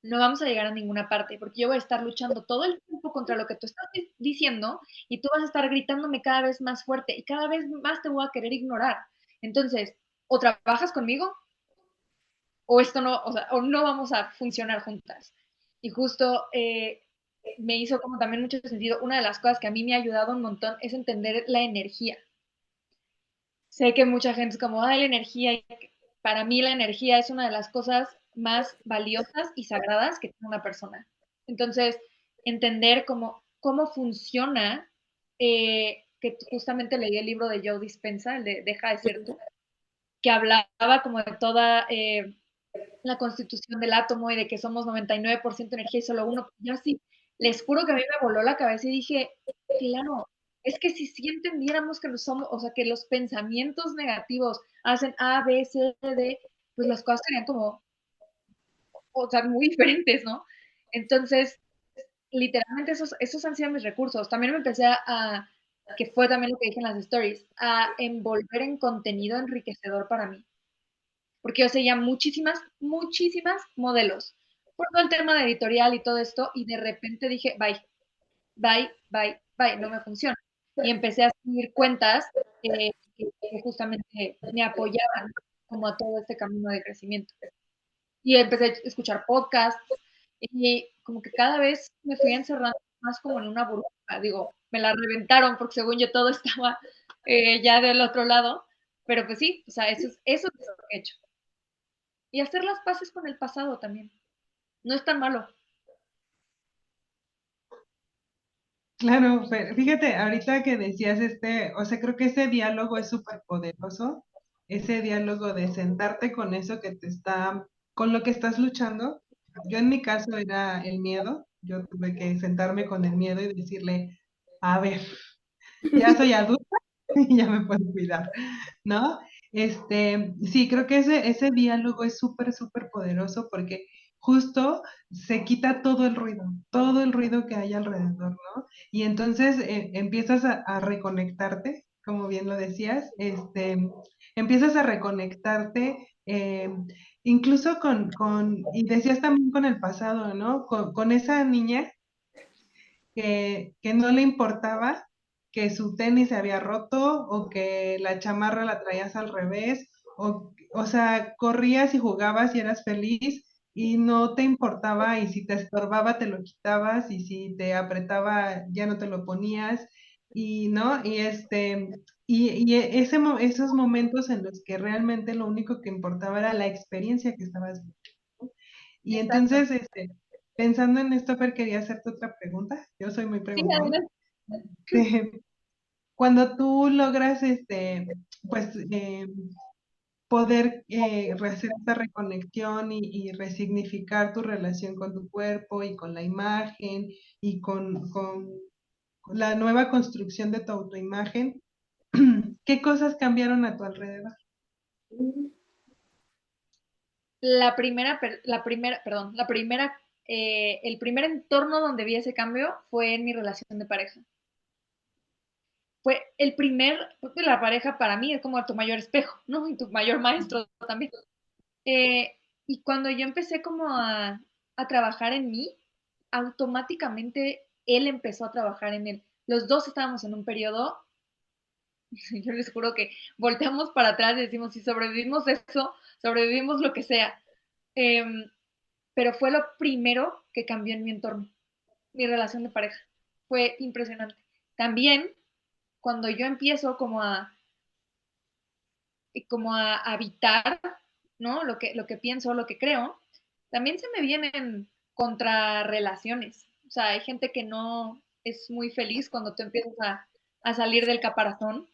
no vamos a llegar a ninguna parte, porque yo voy a estar luchando todo el tiempo contra lo que tú estás diciendo y tú vas a estar gritándome cada vez más fuerte y cada vez más te voy a querer ignorar. Entonces, o trabajas conmigo o esto no, o sea, o no vamos a funcionar juntas. Y justo me hizo como también mucho sentido. Una de las cosas que a mí me ha ayudado un montón es entender la energía. Sé que mucha gente es como, ay, la energía. Y para mí la energía es una de las cosas más valiosas y sagradas que tiene una persona. Entonces, entender cómo funciona, que justamente leí el libro de Joe Dispenza, el de Deja de ser tú, que hablaba como de toda la constitución del átomo y de que somos 99% energía y solo uno. Yo así, les juro que a mí me voló la cabeza y dije, claro, es que si entendiéramos que somos, o sea, que los pensamientos negativos hacen A, B, C, D, pues las cosas serían como o sea, muy diferentes, ¿no? Entonces, literalmente esos han sido mis recursos. También me empecé que fue también lo que dije en las stories, a envolver en contenido enriquecedor para mí. Porque yo seguía muchísimas modelos por todo el tema de editorial y todo esto, y de repente dije, bye, no me funciona. Y empecé a seguir cuentas que justamente me apoyaban como a todo este camino de crecimiento. Y empecé a escuchar podcasts y como que cada vez me fui encerrando más como en una burbuja. Digo, me la reventaron porque según yo todo estaba ya del otro lado, pero pues sí, o sea, eso es lo que he hecho. Y hacer las paces con el pasado también. No es tan malo. Claro, pero fíjate, ahorita que decías o sea, creo que ese diálogo es súper poderoso, ese diálogo de sentarte con eso que con lo que estás luchando. Yo en mi caso era el miedo, yo tuve que sentarme con el miedo y decirle, a ver, ya soy adulta y ya me puedo cuidar, ¿no? Sí, creo que ese diálogo es súper poderoso porque justo se quita todo el ruido que hay alrededor, ¿no? Y entonces empiezas a reconectarte, como bien lo decías, empiezas a reconectarte incluso y decías también con el pasado, ¿no? Con esa niña que no le importaba que su tenis se había roto o que la chamarra la traías al revés, o sea, corrías y jugabas y eras feliz y no te importaba y si te estorbaba te lo quitabas y si te apretaba ya no te lo ponías y no, esos momentos en los que realmente lo único que importaba era la experiencia que estabas viviendo. Y Exacto. entonces, pensando en esto, Fer, quería hacerte otra pregunta. Yo soy muy Sí, preguntona. adelante. Cuando tú logras, pues, poder hacer esta reconexión y resignificar tu relación con tu cuerpo y con la imagen y con la nueva construcción de tu autoimagen, ¿qué cosas cambiaron a tu alrededor? El primer entorno donde vi ese cambio fue en mi relación de pareja. Fue la pareja para mí es como tu mayor espejo, ¿no? Y tu mayor maestro también. Y cuando yo empecé como a trabajar en mí, automáticamente él empezó a trabajar en él. Los dos estábamos en un periodo, yo les juro que volteamos para atrás y decimos, si sobrevivimos eso, sobrevivimos lo que sea. Eh, pero fue lo primero que cambió en mi entorno, mi relación de pareja. Fue impresionante. También, cuando yo empiezo como a habitar, ¿no? Lo que pienso, lo que creo, también se me vienen contrarrelaciones. O sea, hay gente que no es muy feliz cuando tú empiezas a salir del caparazón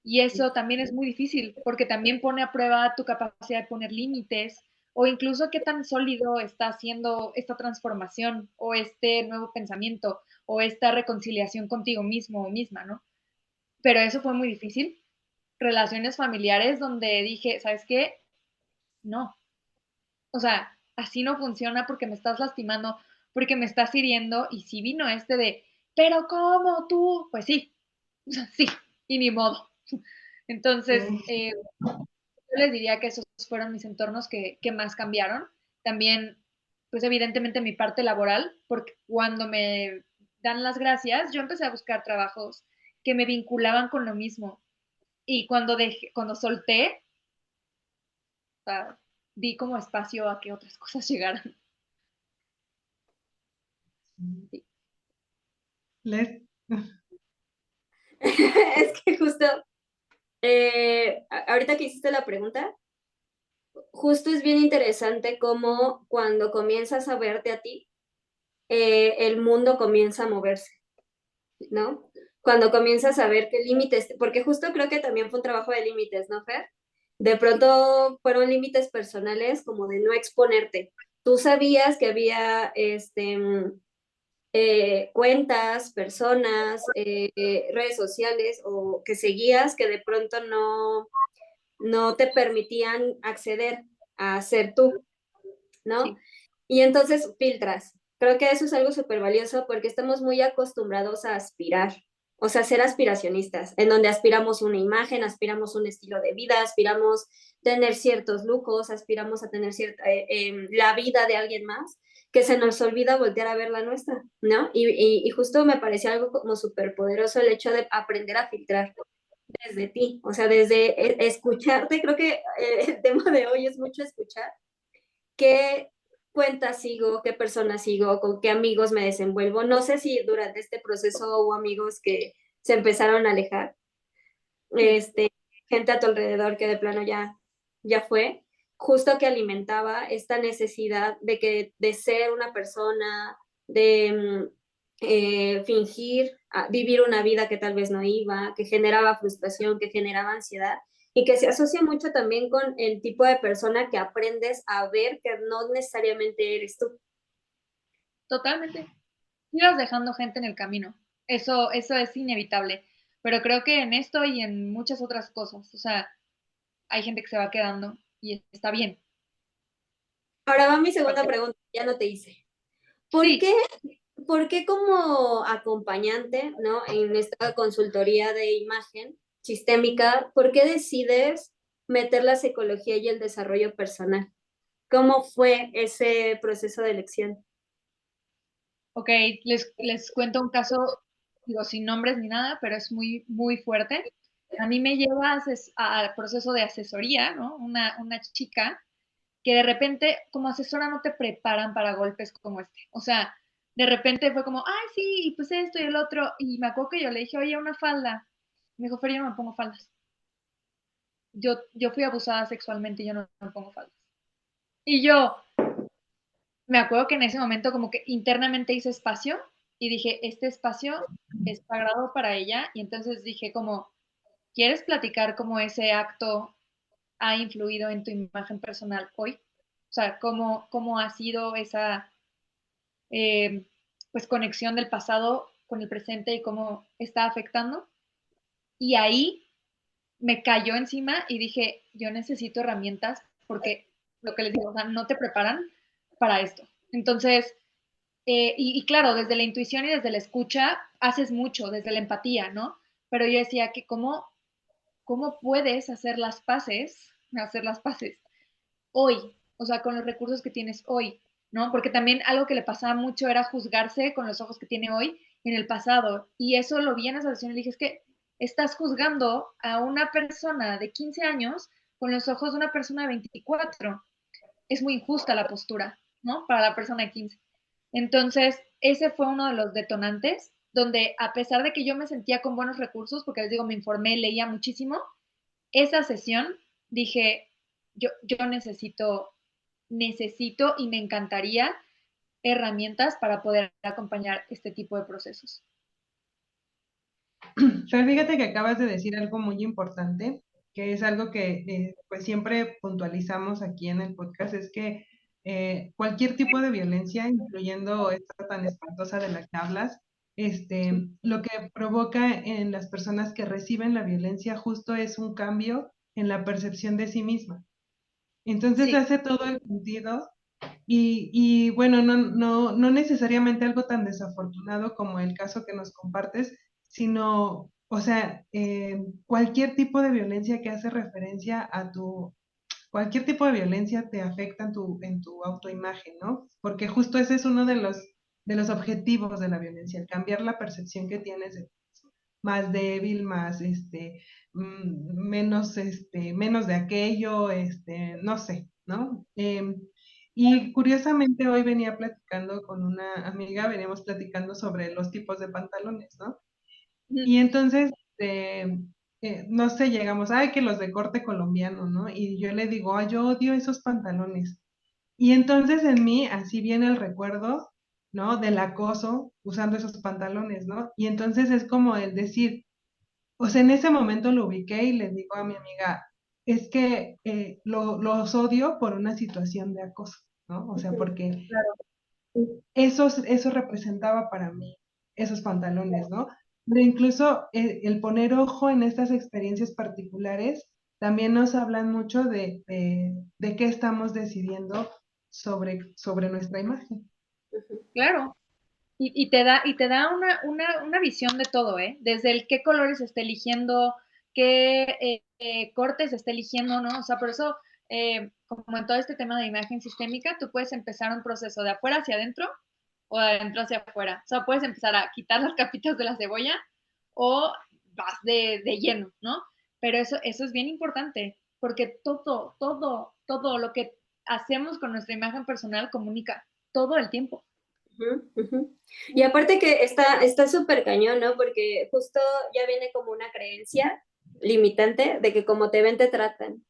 y eso también es muy difícil porque también pone a prueba tu capacidad de poner límites o incluso qué tan sólido está haciendo esta transformación o este nuevo pensamiento o esta reconciliación contigo mismo o misma, ¿no? Pero eso fue muy difícil. Relaciones familiares donde dije, ¿sabes qué? No. O sea, así no funciona porque me estás lastimando, porque me estás hiriendo. Y si vino pero ¿cómo tú? Pues sí, o sea, sí, y ni modo. Entonces, Sí. yo les diría que esos fueron mis entornos que más cambiaron. También, pues evidentemente mi parte laboral, porque cuando me dan las gracias, yo empecé a buscar trabajos que me vinculaban con lo mismo. Y cuando solté, o sea, di como espacio a que otras cosas llegaran. Sí. Les, Es que justo, ahorita que hiciste la pregunta, justo es bien interesante cómo cuando comienzas a verte a ti, el mundo comienza a moverse, ¿no? Cuando comienzas a ver qué límites, porque justo creo que también fue un trabajo de límites, ¿no, Fer? De pronto fueron límites personales como de no exponerte. Tú sabías que había cuentas, personas, redes sociales o que seguías que de pronto no te permitían acceder a ser tú, ¿no? Sí. Y entonces filtras. Creo que eso es algo súper valioso porque estamos muy acostumbrados a aspirar, o sea, ser aspiracionistas, en donde aspiramos una imagen, aspiramos un estilo de vida, aspiramos tener ciertos lujos, aspiramos a tener la vida de alguien más, que se nos olvida voltear a ver la nuestra, ¿no? Y justo me parecía algo como súper poderoso el hecho de aprender a filtrar desde ti, o sea, desde escucharte, creo que el tema de hoy es mucho escuchar qué cuentas sigo, qué personas sigo, con qué amigos me desenvuelvo. No sé si durante este proceso hubo amigos que se empezaron a alejar, este, gente a tu alrededor que de plano ya fue, justo que alimentaba esta necesidad de ser una persona, de fingir, vivir una vida que tal vez no iba, que generaba frustración, que generaba ansiedad y que se asocia mucho también con el tipo de persona que aprendes a ver que no necesariamente eres tú. Totalmente. Ibas dejando gente en el camino. Eso es inevitable. Pero creo que en esto y en muchas otras cosas, o sea, hay gente que se va quedando y está bien. Ahora va mi segunda pregunta, ya no te hice. ¿Por Sí, qué ¿Por qué como acompañante, ¿no? En esta consultoría de imagen sistémica, ¿por qué decides meter la psicología y el desarrollo personal? ¿Cómo fue ese proceso de elección? ok, les cuento un caso, digo, sin nombres ni nada, pero es muy, muy fuerte. A mí me lleva al proceso de asesoría, ¿no? Una chica que de repente como asesora no te preparan para golpes como este. O sea, de repente fue como, ay, sí, y pues esto y el otro. Y me acuerdo que yo le dije, oye, una falda. Me dijo, Fer, yo no me pongo faldas. Yo fui abusada sexualmente y yo no me pongo faldas. Y yo me acuerdo que en ese momento como que internamente hice espacio y dije, este espacio es sagrado para ella. Y entonces dije como, ¿quieres platicar cómo ese acto ha influido en tu imagen personal hoy? O sea, cómo ha sido esa eh, pues conexión del pasado con el presente y cómo está afectando. Y ahí me cayó encima y dije, yo necesito herramientas porque lo que les digo, o sea, no te preparan para esto. Entonces, y claro, desde la intuición y desde la escucha haces mucho, desde la empatía, ¿no? Pero yo decía que cómo puedes hacer las paces hoy, o sea, con los recursos que tienes hoy, ¿no? Porque también algo que le pasaba mucho era juzgarse con los ojos que tiene hoy en el pasado. Y eso lo vi en esa sesión y le dije, es que estás juzgando a una persona de 15 años con los ojos de una persona de 24. Es muy injusta la postura, ¿no? Para la persona de 15. Entonces, ese fue uno de los detonantes donde a pesar de que yo me sentía con buenos recursos, porque les digo, me informé, leía muchísimo, esa sesión dije, yo necesito y me encantaría herramientas para poder acompañar este tipo de procesos. Fer, fíjate que acabas de decir algo muy importante, que es algo que pues siempre puntualizamos aquí en el podcast, es que cualquier tipo de violencia, incluyendo esta tan espantosa de la que hablas, lo que provoca en las personas que reciben la violencia justo es un cambio en la percepción de sí misma. Entonces Sí, hace todo el sentido y bueno, no necesariamente algo tan desafortunado como el caso que nos compartes, sino, o sea, cualquier tipo de violencia que hace referencia a cualquier tipo de violencia te afecta en tu autoimagen, ¿no? Porque justo ese es uno de los objetivos de la violencia, el cambiar la percepción que tienes de más débil, más, menos, menos de aquello, no sé, ¿no? Y curiosamente hoy venía platicando con una amiga, veníamos platicando sobre los tipos de pantalones, ¿no? Y entonces, no sé, llegamos, ay, que los de corte colombiano, ¿no? Y yo le digo, ay, yo odio esos pantalones. Y entonces en mí así viene el recuerdo, ¿no? Del acoso usando esos pantalones, ¿no? Y entonces es como el decir, o sea, en ese momento lo ubiqué y le digo a mi amiga, es que los odio por una situación de acoso, ¿no? O sea, porque claro. eso representaba para mí esos pantalones, ¿no? Pero incluso el poner ojo en estas experiencias particulares también nos hablan mucho de qué estamos decidiendo sobre nuestra imagen. Claro. Y te da una visión de todo, ¿eh? Desde el qué colores se está eligiendo, qué cortes se está eligiendo, ¿no? O sea, por eso, como en todo este tema de imagen sistémica, tú puedes empezar un proceso de afuera hacia adentro o de adentro hacia afuera. O sea, puedes empezar a quitar las capitas de la cebolla o vas de lleno, ¿no? Pero eso es bien importante, porque todo lo que hacemos con nuestra imagen personal comunica todo el tiempo. Y aparte que está súper cañón, ¿no? Porque justo ya viene como una creencia limitante de que como te ven, te tratan.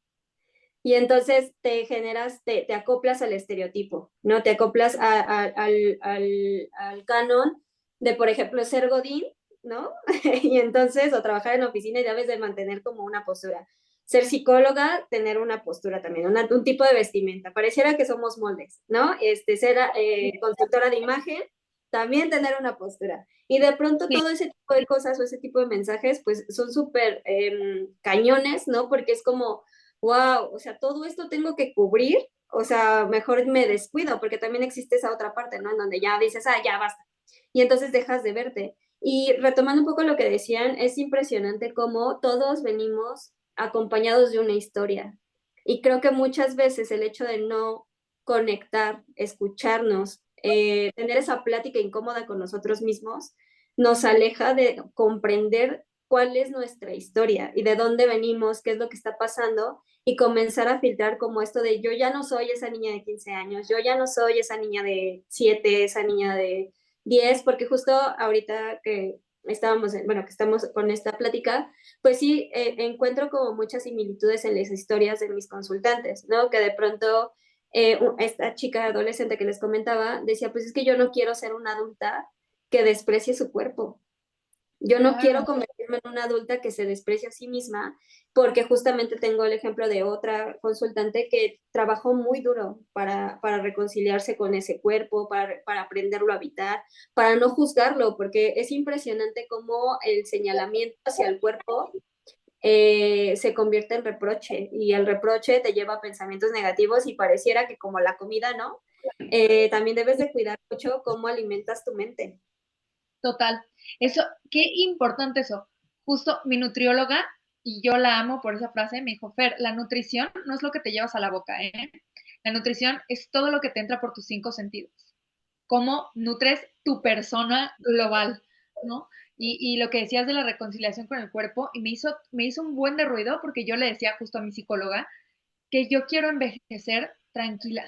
Y entonces te generas, te acoplas al estereotipo, ¿no? Te acoplas al canon de, por ejemplo, ser Godín, ¿no? Y entonces, o trabajar en oficina y debes de mantener como una postura. Ser psicóloga, tener una postura también, un tipo de vestimenta. Pareciera que somos moldes, ¿no? Ser consultora de imagen, también tener una postura. Y de pronto Sí. todo ese tipo de cosas o ese tipo de mensajes, pues son súper cañones, ¿no? Porque es como, wow, o sea, todo esto tengo que cubrir, o sea, mejor me descuido, porque también existe esa otra parte, ¿no? En donde ya dices, ah, ya basta. Y entonces dejas de verte. Y retomando un poco lo que decían, es impresionante cómo todos venimos acompañados de una historia. Y creo que muchas veces el hecho de no conectar, escucharnos, tener esa plática incómoda con nosotros mismos, nos aleja de comprender cuál es nuestra historia y de dónde venimos, qué es lo que está pasando y comenzar a filtrar como esto de yo ya no soy esa niña de 15 años, yo ya no soy esa niña de 7, esa niña de 10, porque justo ahorita que estábamos, bueno, que estamos con esta plática, pues sí, encuentro como muchas similitudes en las historias de mis consultantes, ¿no? Que de pronto esta chica adolescente que les comentaba decía, pues es que yo no quiero ser una adulta que desprecie su cuerpo. Yo no quiero Claro. convertirme en una adulta que se desprecia a sí misma, porque justamente tengo el ejemplo de otra consultante que trabajó muy duro para reconciliarse con ese cuerpo, para aprenderlo a habitar, para no juzgarlo, porque es impresionante cómo el señalamiento hacia el cuerpo se convierte en reproche y el reproche te lleva a pensamientos negativos y pareciera que como la comida, ¿no? También debes de cuidar mucho cómo alimentas tu mente. Total. Eso, qué importante eso. Justo mi nutrióloga, y yo la amo por esa frase, me dijo, Fer, la nutrición no es lo que te llevas a la boca, ¿eh? La nutrición es todo lo que te entra por tus 5 sentidos. Cómo nutres tu persona global, ¿no? Y lo que decías de la reconciliación con el cuerpo, y me hizo un buen de ruido porque yo le decía justo a mi psicóloga que yo quiero envejecer tranquila.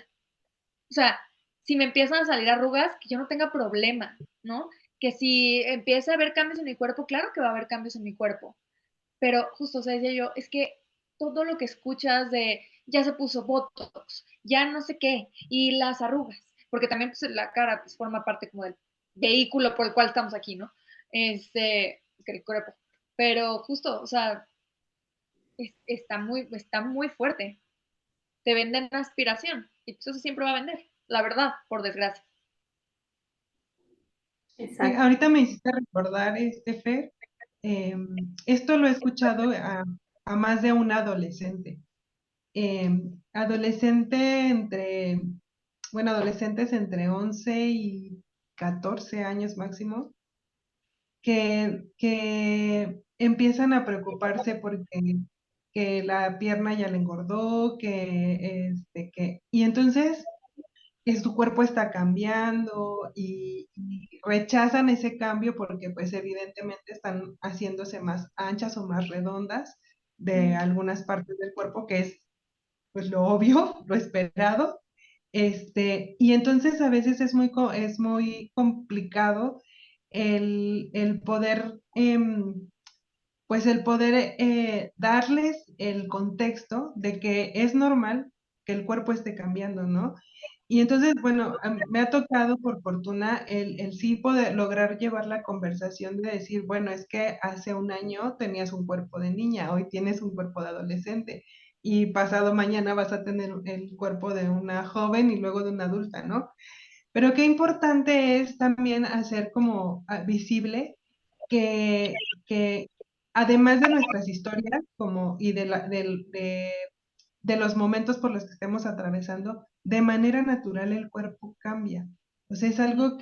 O sea, si me empiezan a salir arrugas, que yo no tenga problema, ¿no? Que si empieza a haber cambios en mi cuerpo, claro que va a haber cambios en mi cuerpo. Pero justo, o sea, decía yo, es que todo lo que escuchas de ya se puso Botox, ya no sé qué, y las arrugas, porque también pues, la cara pues, forma parte como del vehículo por el cual estamos aquí, ¿no? Que el cuerpo. Pero justo, o sea, está muy fuerte. Te venden aspiración, y pues eso siempre va a vender, la verdad, por desgracia. Exacto. Ahorita me hiciste recordar, Fer, esto lo he escuchado a más de un adolescente. Adolescente bueno, adolescentes entre 11 y 14 años máximo, que empiezan a preocuparse porque que la pierna ya le engordó, y entonces su cuerpo está cambiando y rechazan ese cambio porque pues evidentemente están haciéndose más anchas o más redondas de algunas partes del cuerpo, que es pues lo obvio, lo esperado. Y entonces a veces es muy complicado el poder, pues el poder darles el contexto de que es normal que el cuerpo esté cambiando, ¿no? Y entonces, bueno, me ha tocado por fortuna el sí poder lograr llevar la conversación de decir, bueno, es que hace un año tenías un cuerpo de niña, hoy tienes un cuerpo de adolescente y pasado mañana vas a tener el cuerpo de una joven y luego de una adulta, ¿no? Pero qué importante es también hacer como visible que además de nuestras historias como, y de los momentos por los que estemos atravesando, de manera natural el cuerpo cambia. O sea, es algo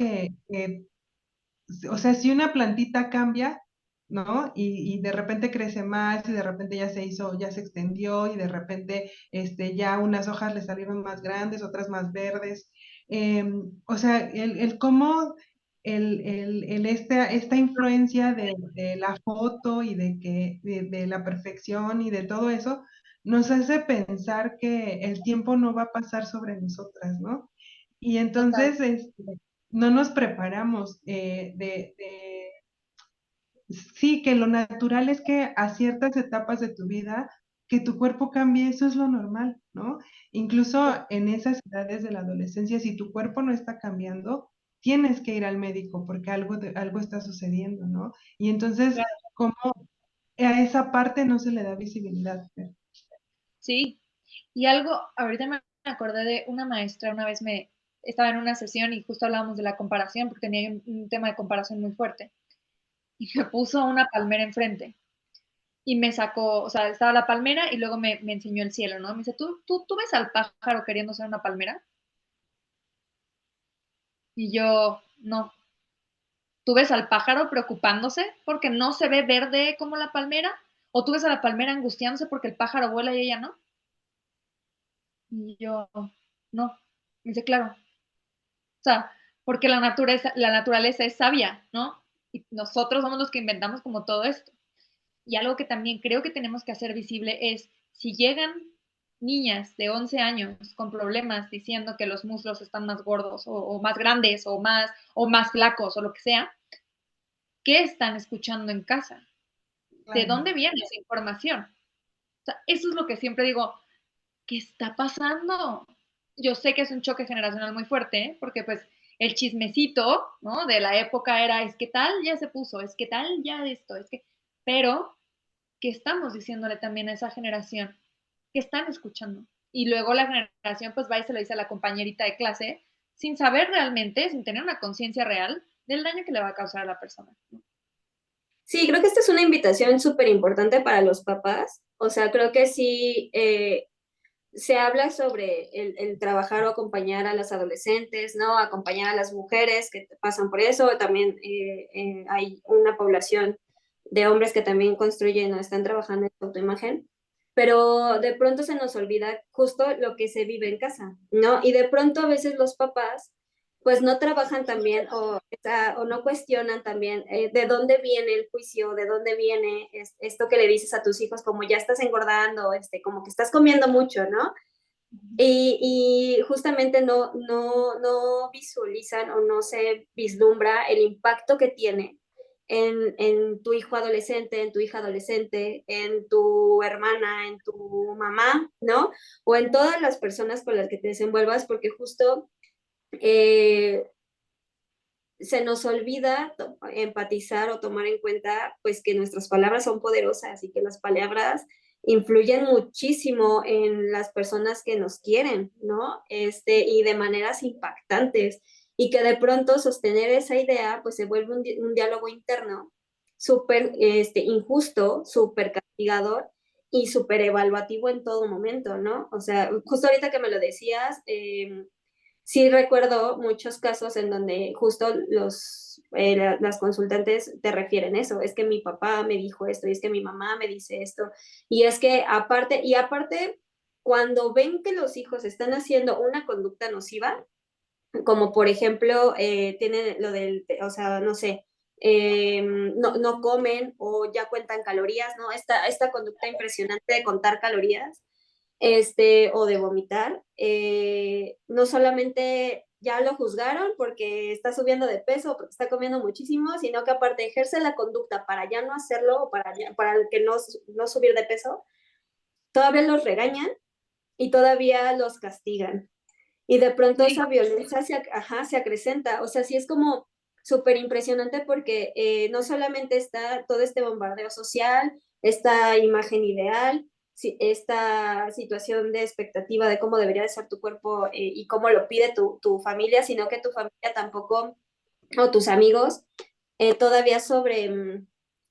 o sea, si una plantita cambia, ¿no? Y de repente crece más y de repente ya se extendió y de repente ya unas hojas le salieron más grandes, otras más verdes. O sea, el cómo esta influencia de la foto y de la perfección y de todo eso nos hace pensar que el tiempo no va a pasar sobre nosotras, ¿no? Y Total. entonces no nos preparamos sí, que lo natural es que a ciertas etapas de tu vida, que tu cuerpo cambie, eso es lo normal, ¿no? Incluso en esas edades de la adolescencia, si tu cuerpo no está cambiando, tienes que ir al médico porque algo está sucediendo, ¿no? Y entonces, Claro. ¿cómo a esa parte no se le da visibilidad? Sí. Y algo, ahorita me acordé de una maestra, una vez estaba en una sesión y justo hablábamos de la comparación, porque tenía un tema de comparación muy fuerte. Y me puso una palmera enfrente y me sacó, o sea, estaba la palmera y luego me enseñó el cielo, ¿no? Me dice, ¿tú ves al pájaro queriendo ser una palmera? Y yo, no. ¿Tú ves al pájaro preocupándose porque no se ve verde como la palmera? ¿O tú ves a la palmera angustiándose porque el pájaro vuela y ella no? Y yo, no. Me dice, claro. O sea, porque la naturaleza es sabia, ¿no? Y nosotros somos los que inventamos como todo esto. Y algo que también creo que tenemos que hacer visible es, si llegan niñas de 11 años con problemas diciendo que los muslos están más gordos o más grandes o más flacos o lo que sea, ¿qué están escuchando en casa? ¿De Claro. dónde viene esa información? O sea, eso es lo que siempre digo, ¿qué está pasando? Yo sé que es un choque generacional muy fuerte, ¿eh? Porque pues el chismecito, ¿no? De la época era, es que tal ya se puso, es que tal ya esto, es que, pero ¿qué estamos diciéndole también a esa generación? ¿Qué están escuchando? Y luego la generación pues va y se lo dice a la compañerita de clase sin saber realmente, sin tener una conciencia real del daño que le va a causar a la persona, ¿no? Sí, creo que esta es una invitación súper importante para los papás. O sea, creo que sí, se habla sobre el trabajar o acompañar a las adolescentes, ¿no? Acompañar a las mujeres que pasan por eso. También hay una población de hombres que también construyen o están trabajando en su autoimagen. Pero de pronto se nos olvida justo lo que se vive en casa, ¿no? Y de pronto a veces los papás pues no trabajan también o no cuestionan también de dónde viene el juicio, de dónde viene esto que le dices a tus hijos, como ya estás engordando, como que estás comiendo mucho, ¿no? Y justamente no visualizan o no se vislumbra el impacto que tiene en tu hijo adolescente, en tu hija adolescente, en tu hermana, en tu mamá, ¿no? O en todas las personas con las que te desenvuelvas, porque justo eh, se nos olvida empatizar o tomar en cuenta pues que nuestras palabras son poderosas y que las palabras influyen muchísimo en las personas que nos quieren, ¿no? Y de maneras impactantes y que de pronto sostener esa idea pues se vuelve un diálogo interno súper injusto, súper castigador y súper evaluativo en todo momento, ¿no? O sea, justo ahorita que me lo decías, sí recuerdo muchos casos en donde justo las consultantes te refieren eso, es que mi papá me dijo esto, y es que mi mamá me dice esto, y es que aparte, cuando ven que los hijos están haciendo una conducta nociva, como por ejemplo, tienen lo del, o sea, no sé, no comen o ya cuentan calorías, ¿no? Esta conducta impresionante de contar calorías, o de vomitar, no solamente ya lo juzgaron porque está subiendo de peso, porque está comiendo muchísimo, sino que aparte ejerce la conducta para ya no hacerlo o para que no subir de peso, todavía los regañan y todavía los castigan. Y de pronto Sí, esa violencia se acrecenta. O sea, sí es como súper impresionante porque no solamente está todo este bombardeo social, esta imagen ideal, esta situación de expectativa de cómo debería de ser tu cuerpo y cómo lo pide tu familia, sino que tu familia tampoco, o tus amigos, todavía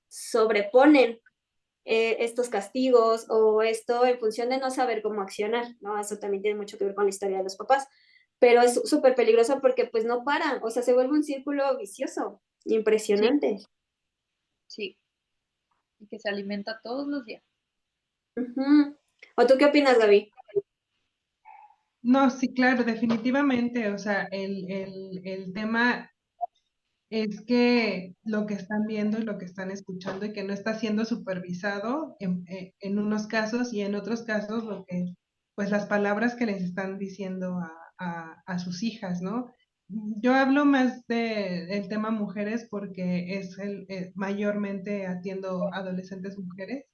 sobreponen estos castigos o esto en función de no saber cómo accionar, ¿no? Eso también tiene mucho que ver con la historia de los papás, pero es súper peligroso porque pues no paran, o sea, se vuelve un círculo vicioso, Sí, impresionante. sí, y que se alimenta todos los días. Ujú. ¿O tú qué opinas, Gaby? No, sí, claro, definitivamente. O sea, el tema es que lo que están viendo y lo que están escuchando y que no está siendo supervisado en unos casos y en otros casos lo que, pues las palabras que les están diciendo a sus hijas, ¿no? Yo hablo más del tema mujeres porque es mayormente atiendo adolescentes mujeres.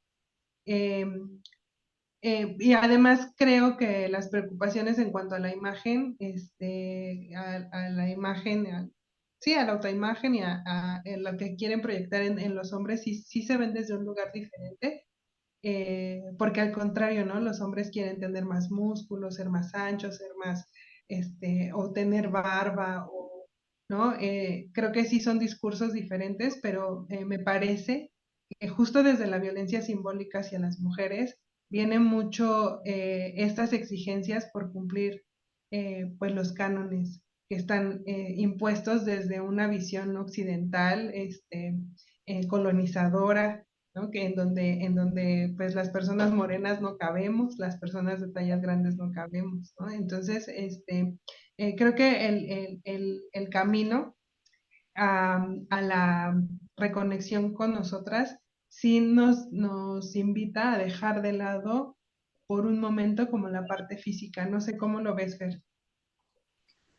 Em, y además creo que las preocupaciones en cuanto a la imagen, a la imagen, sí, a la autoimagen y en lo que quieren proyectar en los hombres, sí, sí se ven desde un lugar diferente, porque al contrario, ¿no? Los hombres quieren tener más músculos, ser más anchos, ser más, o tener barba, ¿no? Creo que sí son discursos diferentes, pero me parece que justo desde la violencia simbólica hacia las mujeres viene mucho estas exigencias por cumplir pues los cánones que están impuestos desde una visión occidental, colonizadora, ¿no? Que en donde pues las personas morenas no cabemos, las personas de tallas grandes no cabemos, ¿no? Entonces, creo que el camino a la reconexión con nosotras sí nos invita a dejar de lado por un momento como la parte física. No sé cómo lo ves, Fer.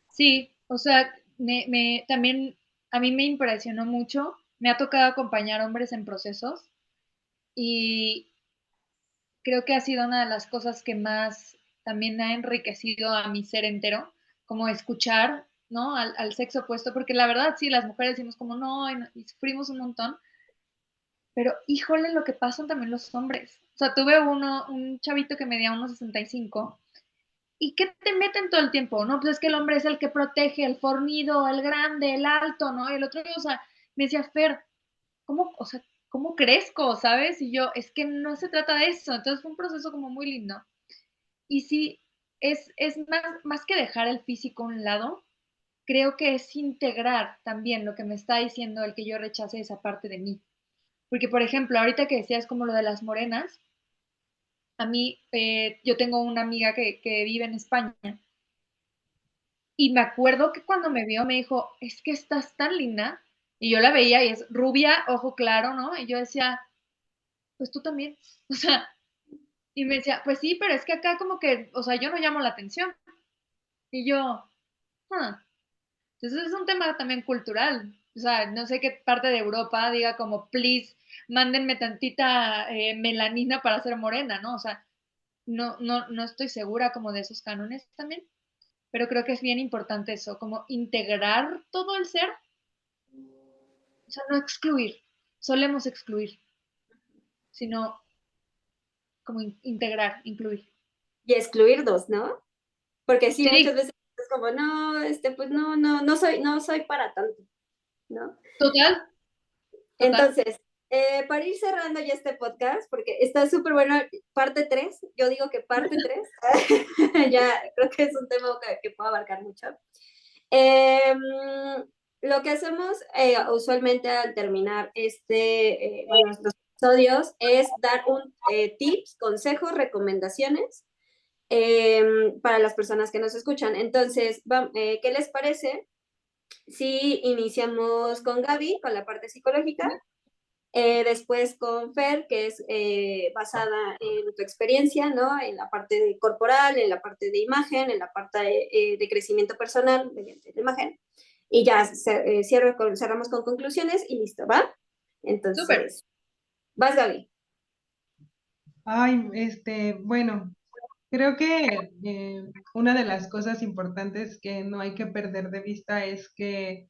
Sí, o sea, también a mí me impresionó mucho, me ha tocado acompañar hombres en procesos y creo que ha sido una de las cosas que más también ha enriquecido a mi ser entero, como escuchar, ¿no? Al sexo opuesto, porque la verdad sí, las mujeres decimos como no, y sufrimos un montón, pero híjole lo que pasan también los hombres. O sea, tuve un chavito que medía unos 65. ¿Y qué te meten todo el tiempo? No, pues es que el hombre es el que protege, el fornido, el grande, el alto, ¿no? Y el otro, o sea, me decía, Fer, ¿cómo, o sea, cómo crezco, sabes? Y yo, es que no se trata de eso. Entonces fue un proceso como muy lindo. Y sí, es más que dejar el físico a un lado, creo que es integrar también lo que me está diciendo el que yo rechace esa parte de mí. Porque, por ejemplo, ahorita que decías como lo de las morenas, a mí, yo tengo una amiga que vive en España y me acuerdo que cuando me vio me dijo, es que estás tan linda. Y yo la veía y es rubia, ojo claro, ¿no? Y yo decía, pues tú también. O sea, y me decía, pues sí, pero es que acá como que, o sea, yo no llamo la atención. Y yo, ah. Entonces es un tema también cultural. O sea, no sé qué parte de Europa diga como, please, mándenme tantita melanina para ser morena, ¿no? O sea, no estoy segura como de esos cánones también, pero creo que es bien importante eso, como integrar todo el ser, o sea, no excluir, solemos excluir, sino como integrar, incluir. Y excluirlos, ¿no? Porque sí, muchas Sí, veces es como, no, pues no soy para tanto, ¿no? total, total. Entonces, para ir cerrando ya este podcast, porque está súper bueno, parte 3 yo digo que parte 3 ya creo que es un tema que puede abarcar mucho. Eh, lo que hacemos usualmente al terminar bueno, estos episodios es dar un tips, consejos, recomendaciones para las personas que nos escuchan. Entonces, ¿qué les parece si iniciamos con Gaby, con la parte psicológica? Después con Fer, que es basada en tu experiencia, ¿no? En la parte corporal, en la parte de imagen, en la parte de crecimiento personal mediante la imagen. Y ya cerramos con conclusiones y listo, ¿va? Súper. Entonces, vas, Gaby. Ay, bueno, creo que una de las cosas importantes que no hay que perder de vista es que,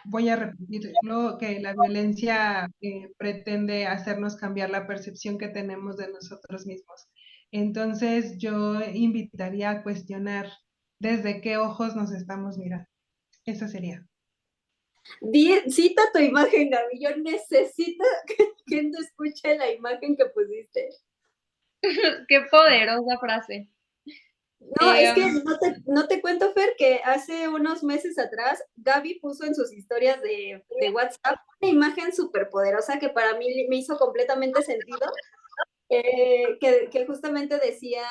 voy a repetirlo, que la violencia pretende hacernos cambiar la percepción que tenemos de nosotros mismos. Entonces, yo invitaría a cuestionar desde qué ojos nos estamos mirando. Eso sería. Cita tu imagen, Gaby. Yo necesito que tú escuche la imagen que pusiste. Qué poderosa frase. No, es que no te cuento, Fer, que hace unos meses atrás Gaby puso en sus historias de WhatsApp una imagen súper poderosa que para mí me hizo completamente sentido, que justamente decía,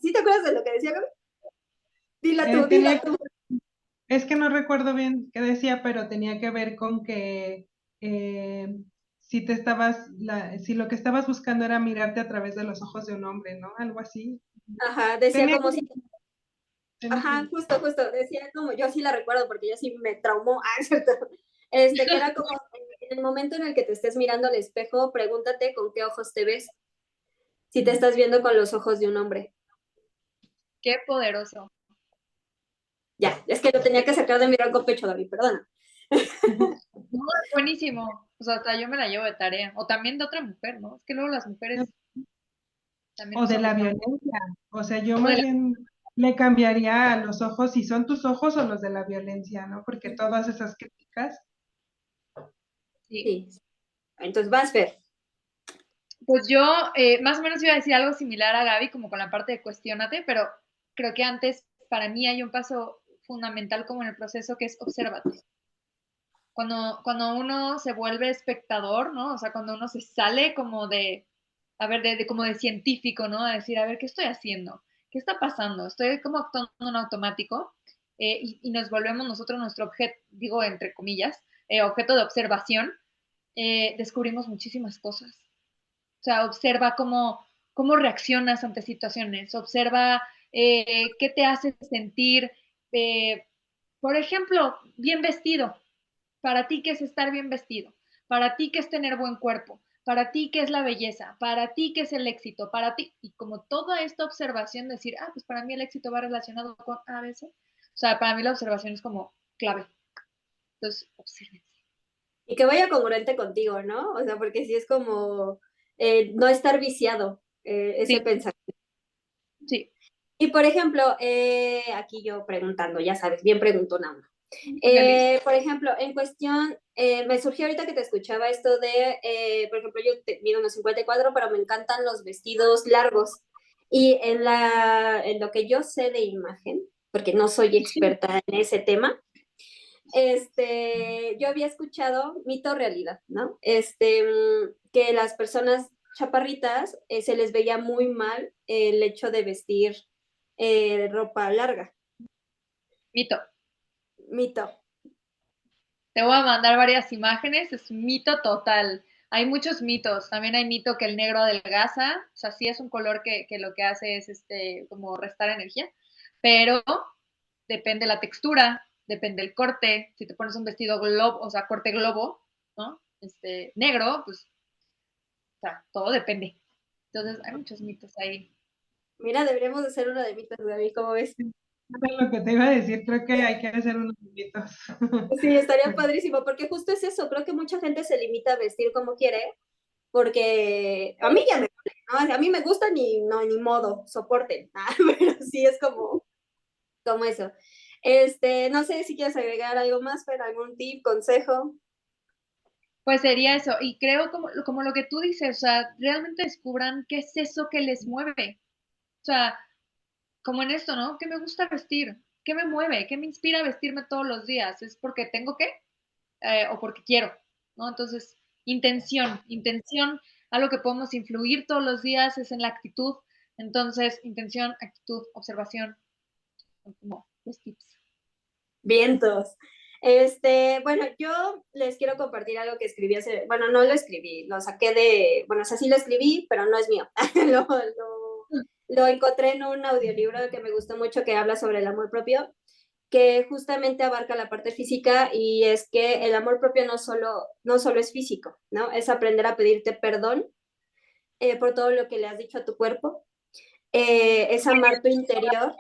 ¿sí te acuerdas de lo que decía, Gaby? Dila tú, dila tú. Es que no recuerdo bien qué decía, pero tenía que ver con que si si lo que estabas buscando era mirarte a través de los ojos de un hombre, ¿no? Algo así. Ajá, decía Tenía como si, tenía ajá, que- justo, decía como, yo sí la recuerdo porque yo sí me traumó, ¿cierto? Que era como, en el momento en el que te estés mirando al espejo, pregúntate con qué ojos te ves, si te estás viendo con los ojos de un hombre. Qué poderoso. Ya, es que lo tenía que sacar de mi ronco pecho, David, perdona. No, buenísimo. O sea, hasta yo me la llevo de tarea. O también de otra mujer, ¿no? Es que luego las mujeres también O nos de la aplicamos. violencia. O sea, yo O de más la- bien le cambiaría a los ojos si son tus ojos o los de la violencia, ¿no? Porque todas esas críticas. Sí. Sí. Entonces vas, Fer. Pues yo más o menos iba a decir algo similar a Gaby, como con la parte de cuestiónate, pero creo que antes para mí hay un paso fundamental como en el proceso que es obsérvate. Cuando uno se vuelve espectador, ¿no? O sea, cuando uno se sale como de, a ver, como de científico, ¿no? A decir, a ver, ¿qué estoy haciendo? ¿Qué está pasando? Estoy como actuando en automático y nos volvemos nosotros nuestro objeto, digo entre comillas, objeto de observación, descubrimos muchísimas cosas. O sea, observa cómo reaccionas ante situaciones, observa qué te hace sentir, eh, por ejemplo, bien vestido. Para ti, ¿qué es estar bien vestido? Para ti, ¿qué es tener buen cuerpo? Para ti, ¿qué es la belleza? Para ti, ¿qué es el éxito? Para ti, y como toda esta observación, decir, pues para mí el éxito va relacionado con A, B, C. O sea, para mí la observación es como clave. Entonces, observen. Y que vaya congruente contigo, ¿no? O sea, porque si es como no estar viciado ese Sí, pensamiento. sí. Y por ejemplo, aquí yo preguntando, ya sabes, bien preguntona uno. Feliz. Por ejemplo, en cuestión, me surgió ahorita que te escuchaba esto de, por ejemplo, yo mido unos 54, pero me encantan los vestidos largos. Y en lo que yo sé de imagen, porque no soy experta en ese tema, yo había escuchado mito o realidad, ¿no? Que las personas chaparritas se les veía muy mal el hecho de vestir ropa larga. Mito. Mito. Te voy a mandar varias imágenes, es un mito total. Hay muchos mitos, también hay mito que el negro adelgaza, o sea, sí es un color que lo que hace es como restar energía, pero depende la textura, depende el corte, si te pones un vestido globo, o sea, corte globo, ¿no? Negro, pues, o sea, todo depende. Entonces, hay muchos mitos ahí. Mira, deberíamos hacer una de mitos, Gaby, ¿cómo ves? Es lo que te iba a decir, creo que hay que hacer unos mitos. Sí, estaría padrísimo, porque justo es eso, creo que mucha gente se limita a vestir como quiere, porque a mí ya me vale, ¿no? A mí me gusta ni modo, soporten, pero sí es como eso. No sé si quieres agregar algo más, pero algún tip, consejo. Pues sería eso, y creo como lo que tú dices, o sea, realmente descubran qué es eso que les mueve. O sea, como en esto, ¿no? ¿Qué me gusta vestir? ¿Qué me mueve? ¿Qué me inspira a vestirme todos los días? ¿Es porque tengo que? ¿O porque quiero? ¿No? Entonces, intención, algo que podemos influir todos los días es en la actitud. Entonces, intención, actitud, observación, son como los tips. Vientos. Bueno, yo les quiero compartir algo que escribí bueno, no lo escribí, lo saqué bueno, o sea, sí lo escribí, pero no es mío. Lo encontré en un audiolibro que me gustó mucho que habla sobre el amor propio, que justamente abarca la parte física y es que el amor propio no solo es físico, ¿no? Es aprender a pedirte perdón por todo lo que le has dicho a tu cuerpo, es amar tu interior,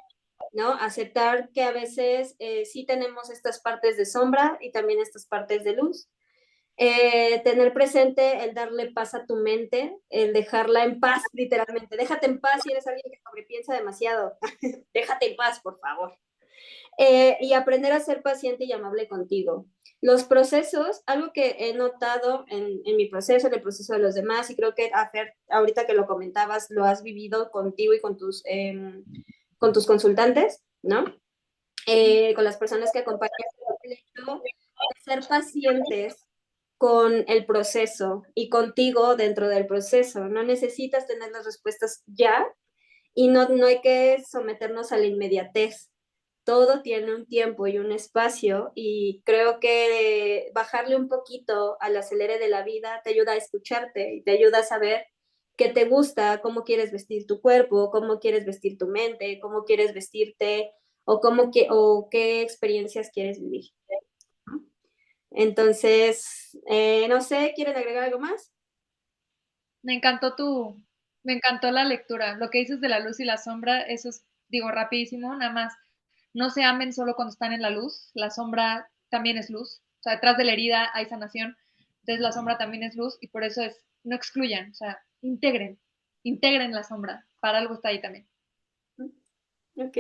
¿no? Aceptar que a veces sí tenemos estas partes de sombra y también estas partes de luz. Tener presente el darle paz a tu mente, el dejarla en paz, literalmente. Déjate en paz si eres alguien que sobrepiensa demasiado. Déjate en paz, por favor. Y aprender a ser paciente y amable contigo. los procesos, algo que he notado en mi proceso, en el proceso de los demás, y creo que Fer, ahorita que lo comentabas, lo has vivido contigo y con tus consultantes, ¿no? Con las personas que acompañan, el hecho de ser pacientes con el proceso y contigo dentro del proceso. No necesitas tener las respuestas ya y no hay que someternos a la inmediatez. Todo tiene un tiempo y un espacio y creo que bajarle un poquito al acelere de la vida te ayuda a escucharte y te ayuda a saber qué te gusta, cómo quieres vestir tu cuerpo, cómo quieres vestir tu mente, cómo quieres vestirte o qué experiencias quieres vivir. Entonces, no sé, ¿quieren agregar algo más? Me encantó la lectura. Lo que dices de la luz y la sombra, eso es, digo, rapidísimo, nada más. No se amen solo cuando están en la luz, la sombra también es luz. O sea, detrás de la herida hay sanación. Entonces la sombra también es luz y por eso es, no excluyan, o sea, integren la sombra. Para algo está ahí también. Ok.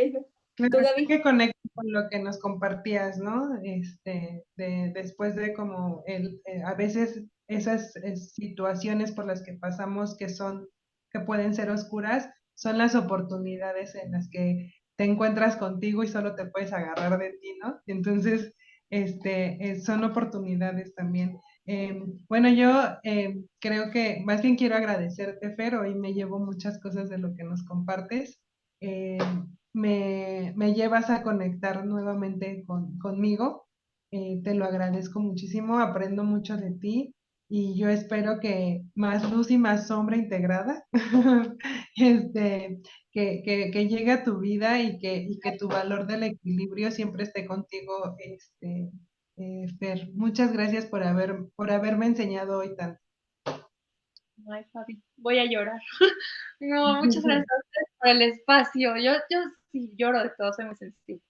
¿Tú, Claro, Gaby? que conecta con lo que nos compartías, ¿no? Después de como a veces esas situaciones por las que pasamos que pueden ser oscuras, son las oportunidades en las que te encuentras contigo y solo te puedes agarrar de ti, ¿no? Entonces, son oportunidades también. Bueno, yo creo que más bien quiero agradecerte, Fer, hoy me llevo muchas cosas de lo que nos compartes. Eh, me llevas a conectar nuevamente conmigo. Te lo agradezco muchísimo, aprendo mucho de ti y yo espero que más luz y más sombra integrada, este, que llegue a tu vida y que tu valor del equilibrio siempre esté contigo, Fer. Muchas gracias por haberme enseñado hoy tanto. Ay, Fabi, voy a llorar. No, muchas gracias a ustedes por el espacio. Yo sí lloro de todo, soy muy sensible.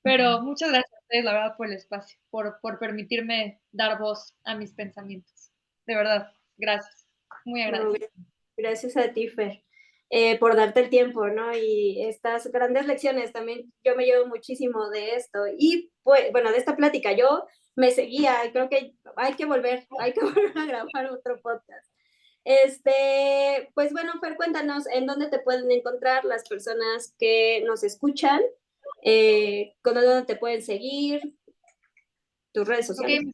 Pero muchas gracias a ustedes, la verdad, por el espacio, por permitirme dar voz a mis pensamientos. De verdad, gracias. Muy No, agradecida. gracias a ti, Fer, por darte el tiempo, ¿no? Y estas grandes lecciones también, yo me llevo muchísimo de esto. Y pues, bueno, de esta plática, yo me seguía, creo que hay que volver a grabar otro podcast. Pues bueno, Fer, cuéntanos en dónde te pueden encontrar las personas que nos escuchan, con dónde te pueden seguir, tus redes Ok, sociales.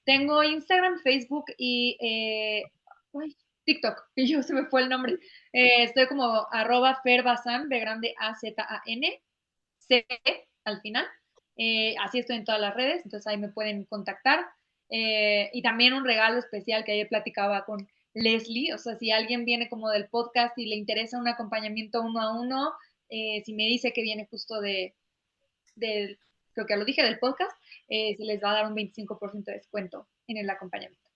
tengo Instagram, Facebook y ay, TikTok, y yo se me fue el nombre. Estoy como @ferbazan, B grande AZAN, C al final. Así estoy en todas las redes, entonces ahí me pueden contactar. Y también un regalo especial que ayer platicaba con Leslie, o sea, si alguien viene como del podcast y le interesa un acompañamiento uno a uno, si me dice que viene justo del, creo que lo dije, del podcast, se les va a dar un 25% de descuento en el acompañamiento.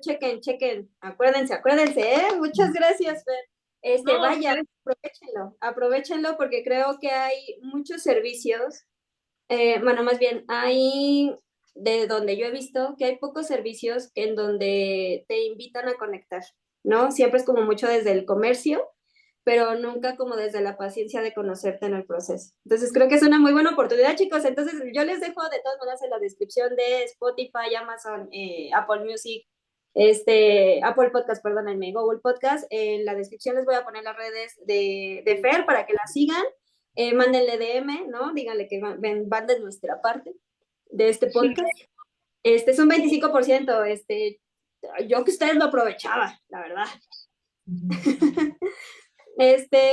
Chequen, chequen, acuérdense, ¿eh? Muchas gracias, Fer. No, Vaya, ustedes, aprovechenlo porque creo que hay muchos servicios, bueno, más bien, hay, de donde yo he visto que hay pocos servicios en donde te invitan a conectar, ¿no? Siempre es como mucho desde el comercio, pero nunca como desde la paciencia de conocerte en el proceso. Entonces creo que es una muy buena oportunidad, chicos. Entonces yo les dejo de todas maneras en la descripción de Spotify, Amazon, Apple Music, Apple Podcast, perdónenme, Google Podcast. En la descripción les voy a poner las redes de Fer para que la sigan. Mándenle DM, ¿no? Díganle que van de nuestra parte de este podcast. Es un 25%, yo que ustedes lo aprovechaba, la verdad.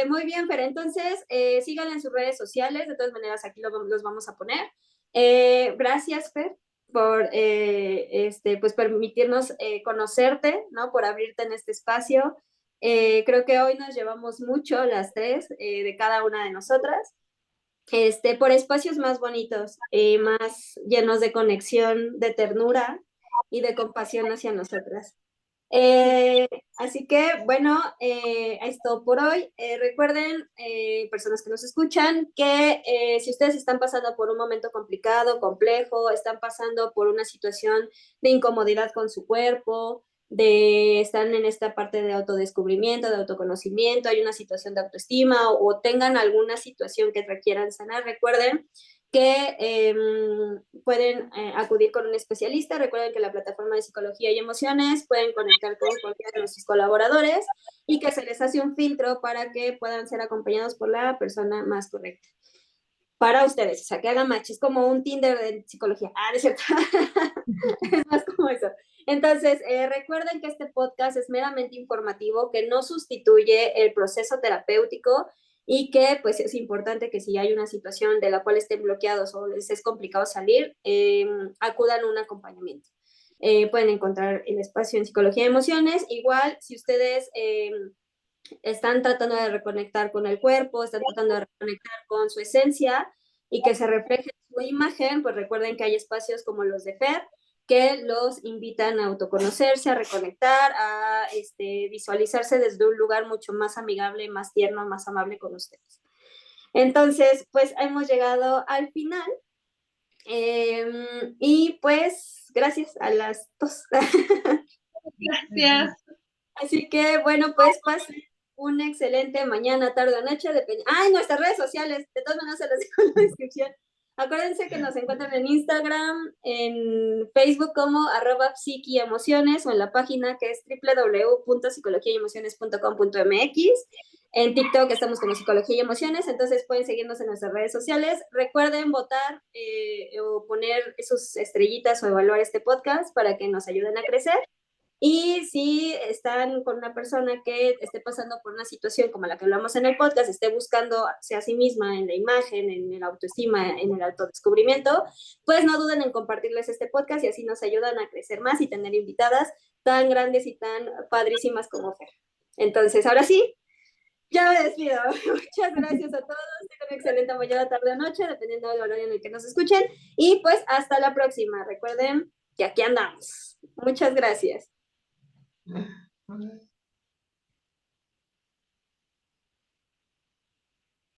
Muy bien, pero entonces síganle en sus redes sociales, de todas maneras aquí los vamos a poner. Gracias, Fer, por pues permitirnos conocerte, ¿no? Por abrirte en este espacio. Creo que hoy nos llevamos mucho las tres de cada una de nosotras, por espacios más bonitos, más llenos de conexión, de ternura y de compasión hacia nosotras. Así que, bueno, esto por hoy. Recuerden, personas que nos escuchan, que si ustedes están pasando por un momento complicado, complejo, están pasando por una situación de incomodidad con su cuerpo, están en esta parte de autodescubrimiento, de autoconocimiento, hay una situación de autoestima o tengan alguna situación que requieran sanar, recuerden que pueden acudir con un especialista. Recuerden que la plataforma de psicología y emociones pueden conectar con cualquiera de nuestros colaboradores y que se les hace un filtro para que puedan ser acompañados por la persona más correcta para ustedes, o sea, que hagan match, es como un Tinder de psicología. Ah, es cierto. Es más como eso. Entonces, recuerden que este podcast es meramente informativo, que no sustituye el proceso terapéutico y que pues es importante que si hay una situación de la cual estén bloqueados o les es complicado salir, acudan a un acompañamiento. Pueden encontrar el espacio en Psicología y Emociones. Igual, si ustedes están tratando de reconectar con el cuerpo, están tratando de reconectar con su esencia y que se refleje en su imagen, pues recuerden que hay espacios como los de FER que los invitan a autoconocerse, a reconectar, a visualizarse desde un lugar mucho más amigable, más tierno, más amable con ustedes. Entonces, pues hemos llegado al final y pues gracias a las dos. Gracias. Así que bueno, pues pasen una excelente mañana, tarde o noche, depende. Ah, en nuestras redes sociales, de todas maneras se las dejo en la descripción. Acuérdense que nos encuentran en Instagram, en Facebook como @psiquiemociones o en la página que es www.psicologiayemociones.com.mx. En TikTok estamos como Psicología y Emociones, entonces pueden seguirnos en nuestras redes sociales. Recuerden votar o poner sus estrellitas o evaluar este podcast para que nos ayuden a crecer. Y si están con una persona que esté pasando por una situación como la que hablamos en el podcast, esté buscándose a sí misma en la imagen, en el autoestima, en el autodescubrimiento, pues no duden en compartirles este podcast y así nos ayudan a crecer más y tener invitadas tan grandes y tan padrísimas como Fer. Entonces, ahora sí, ya me despido. Muchas gracias a todos. Tengan una excelente mañana, tarde o noche, dependiendo del horario en el que nos escuchen. Y pues hasta la próxima. Recuerden que aquí andamos. Muchas gracias. Okay.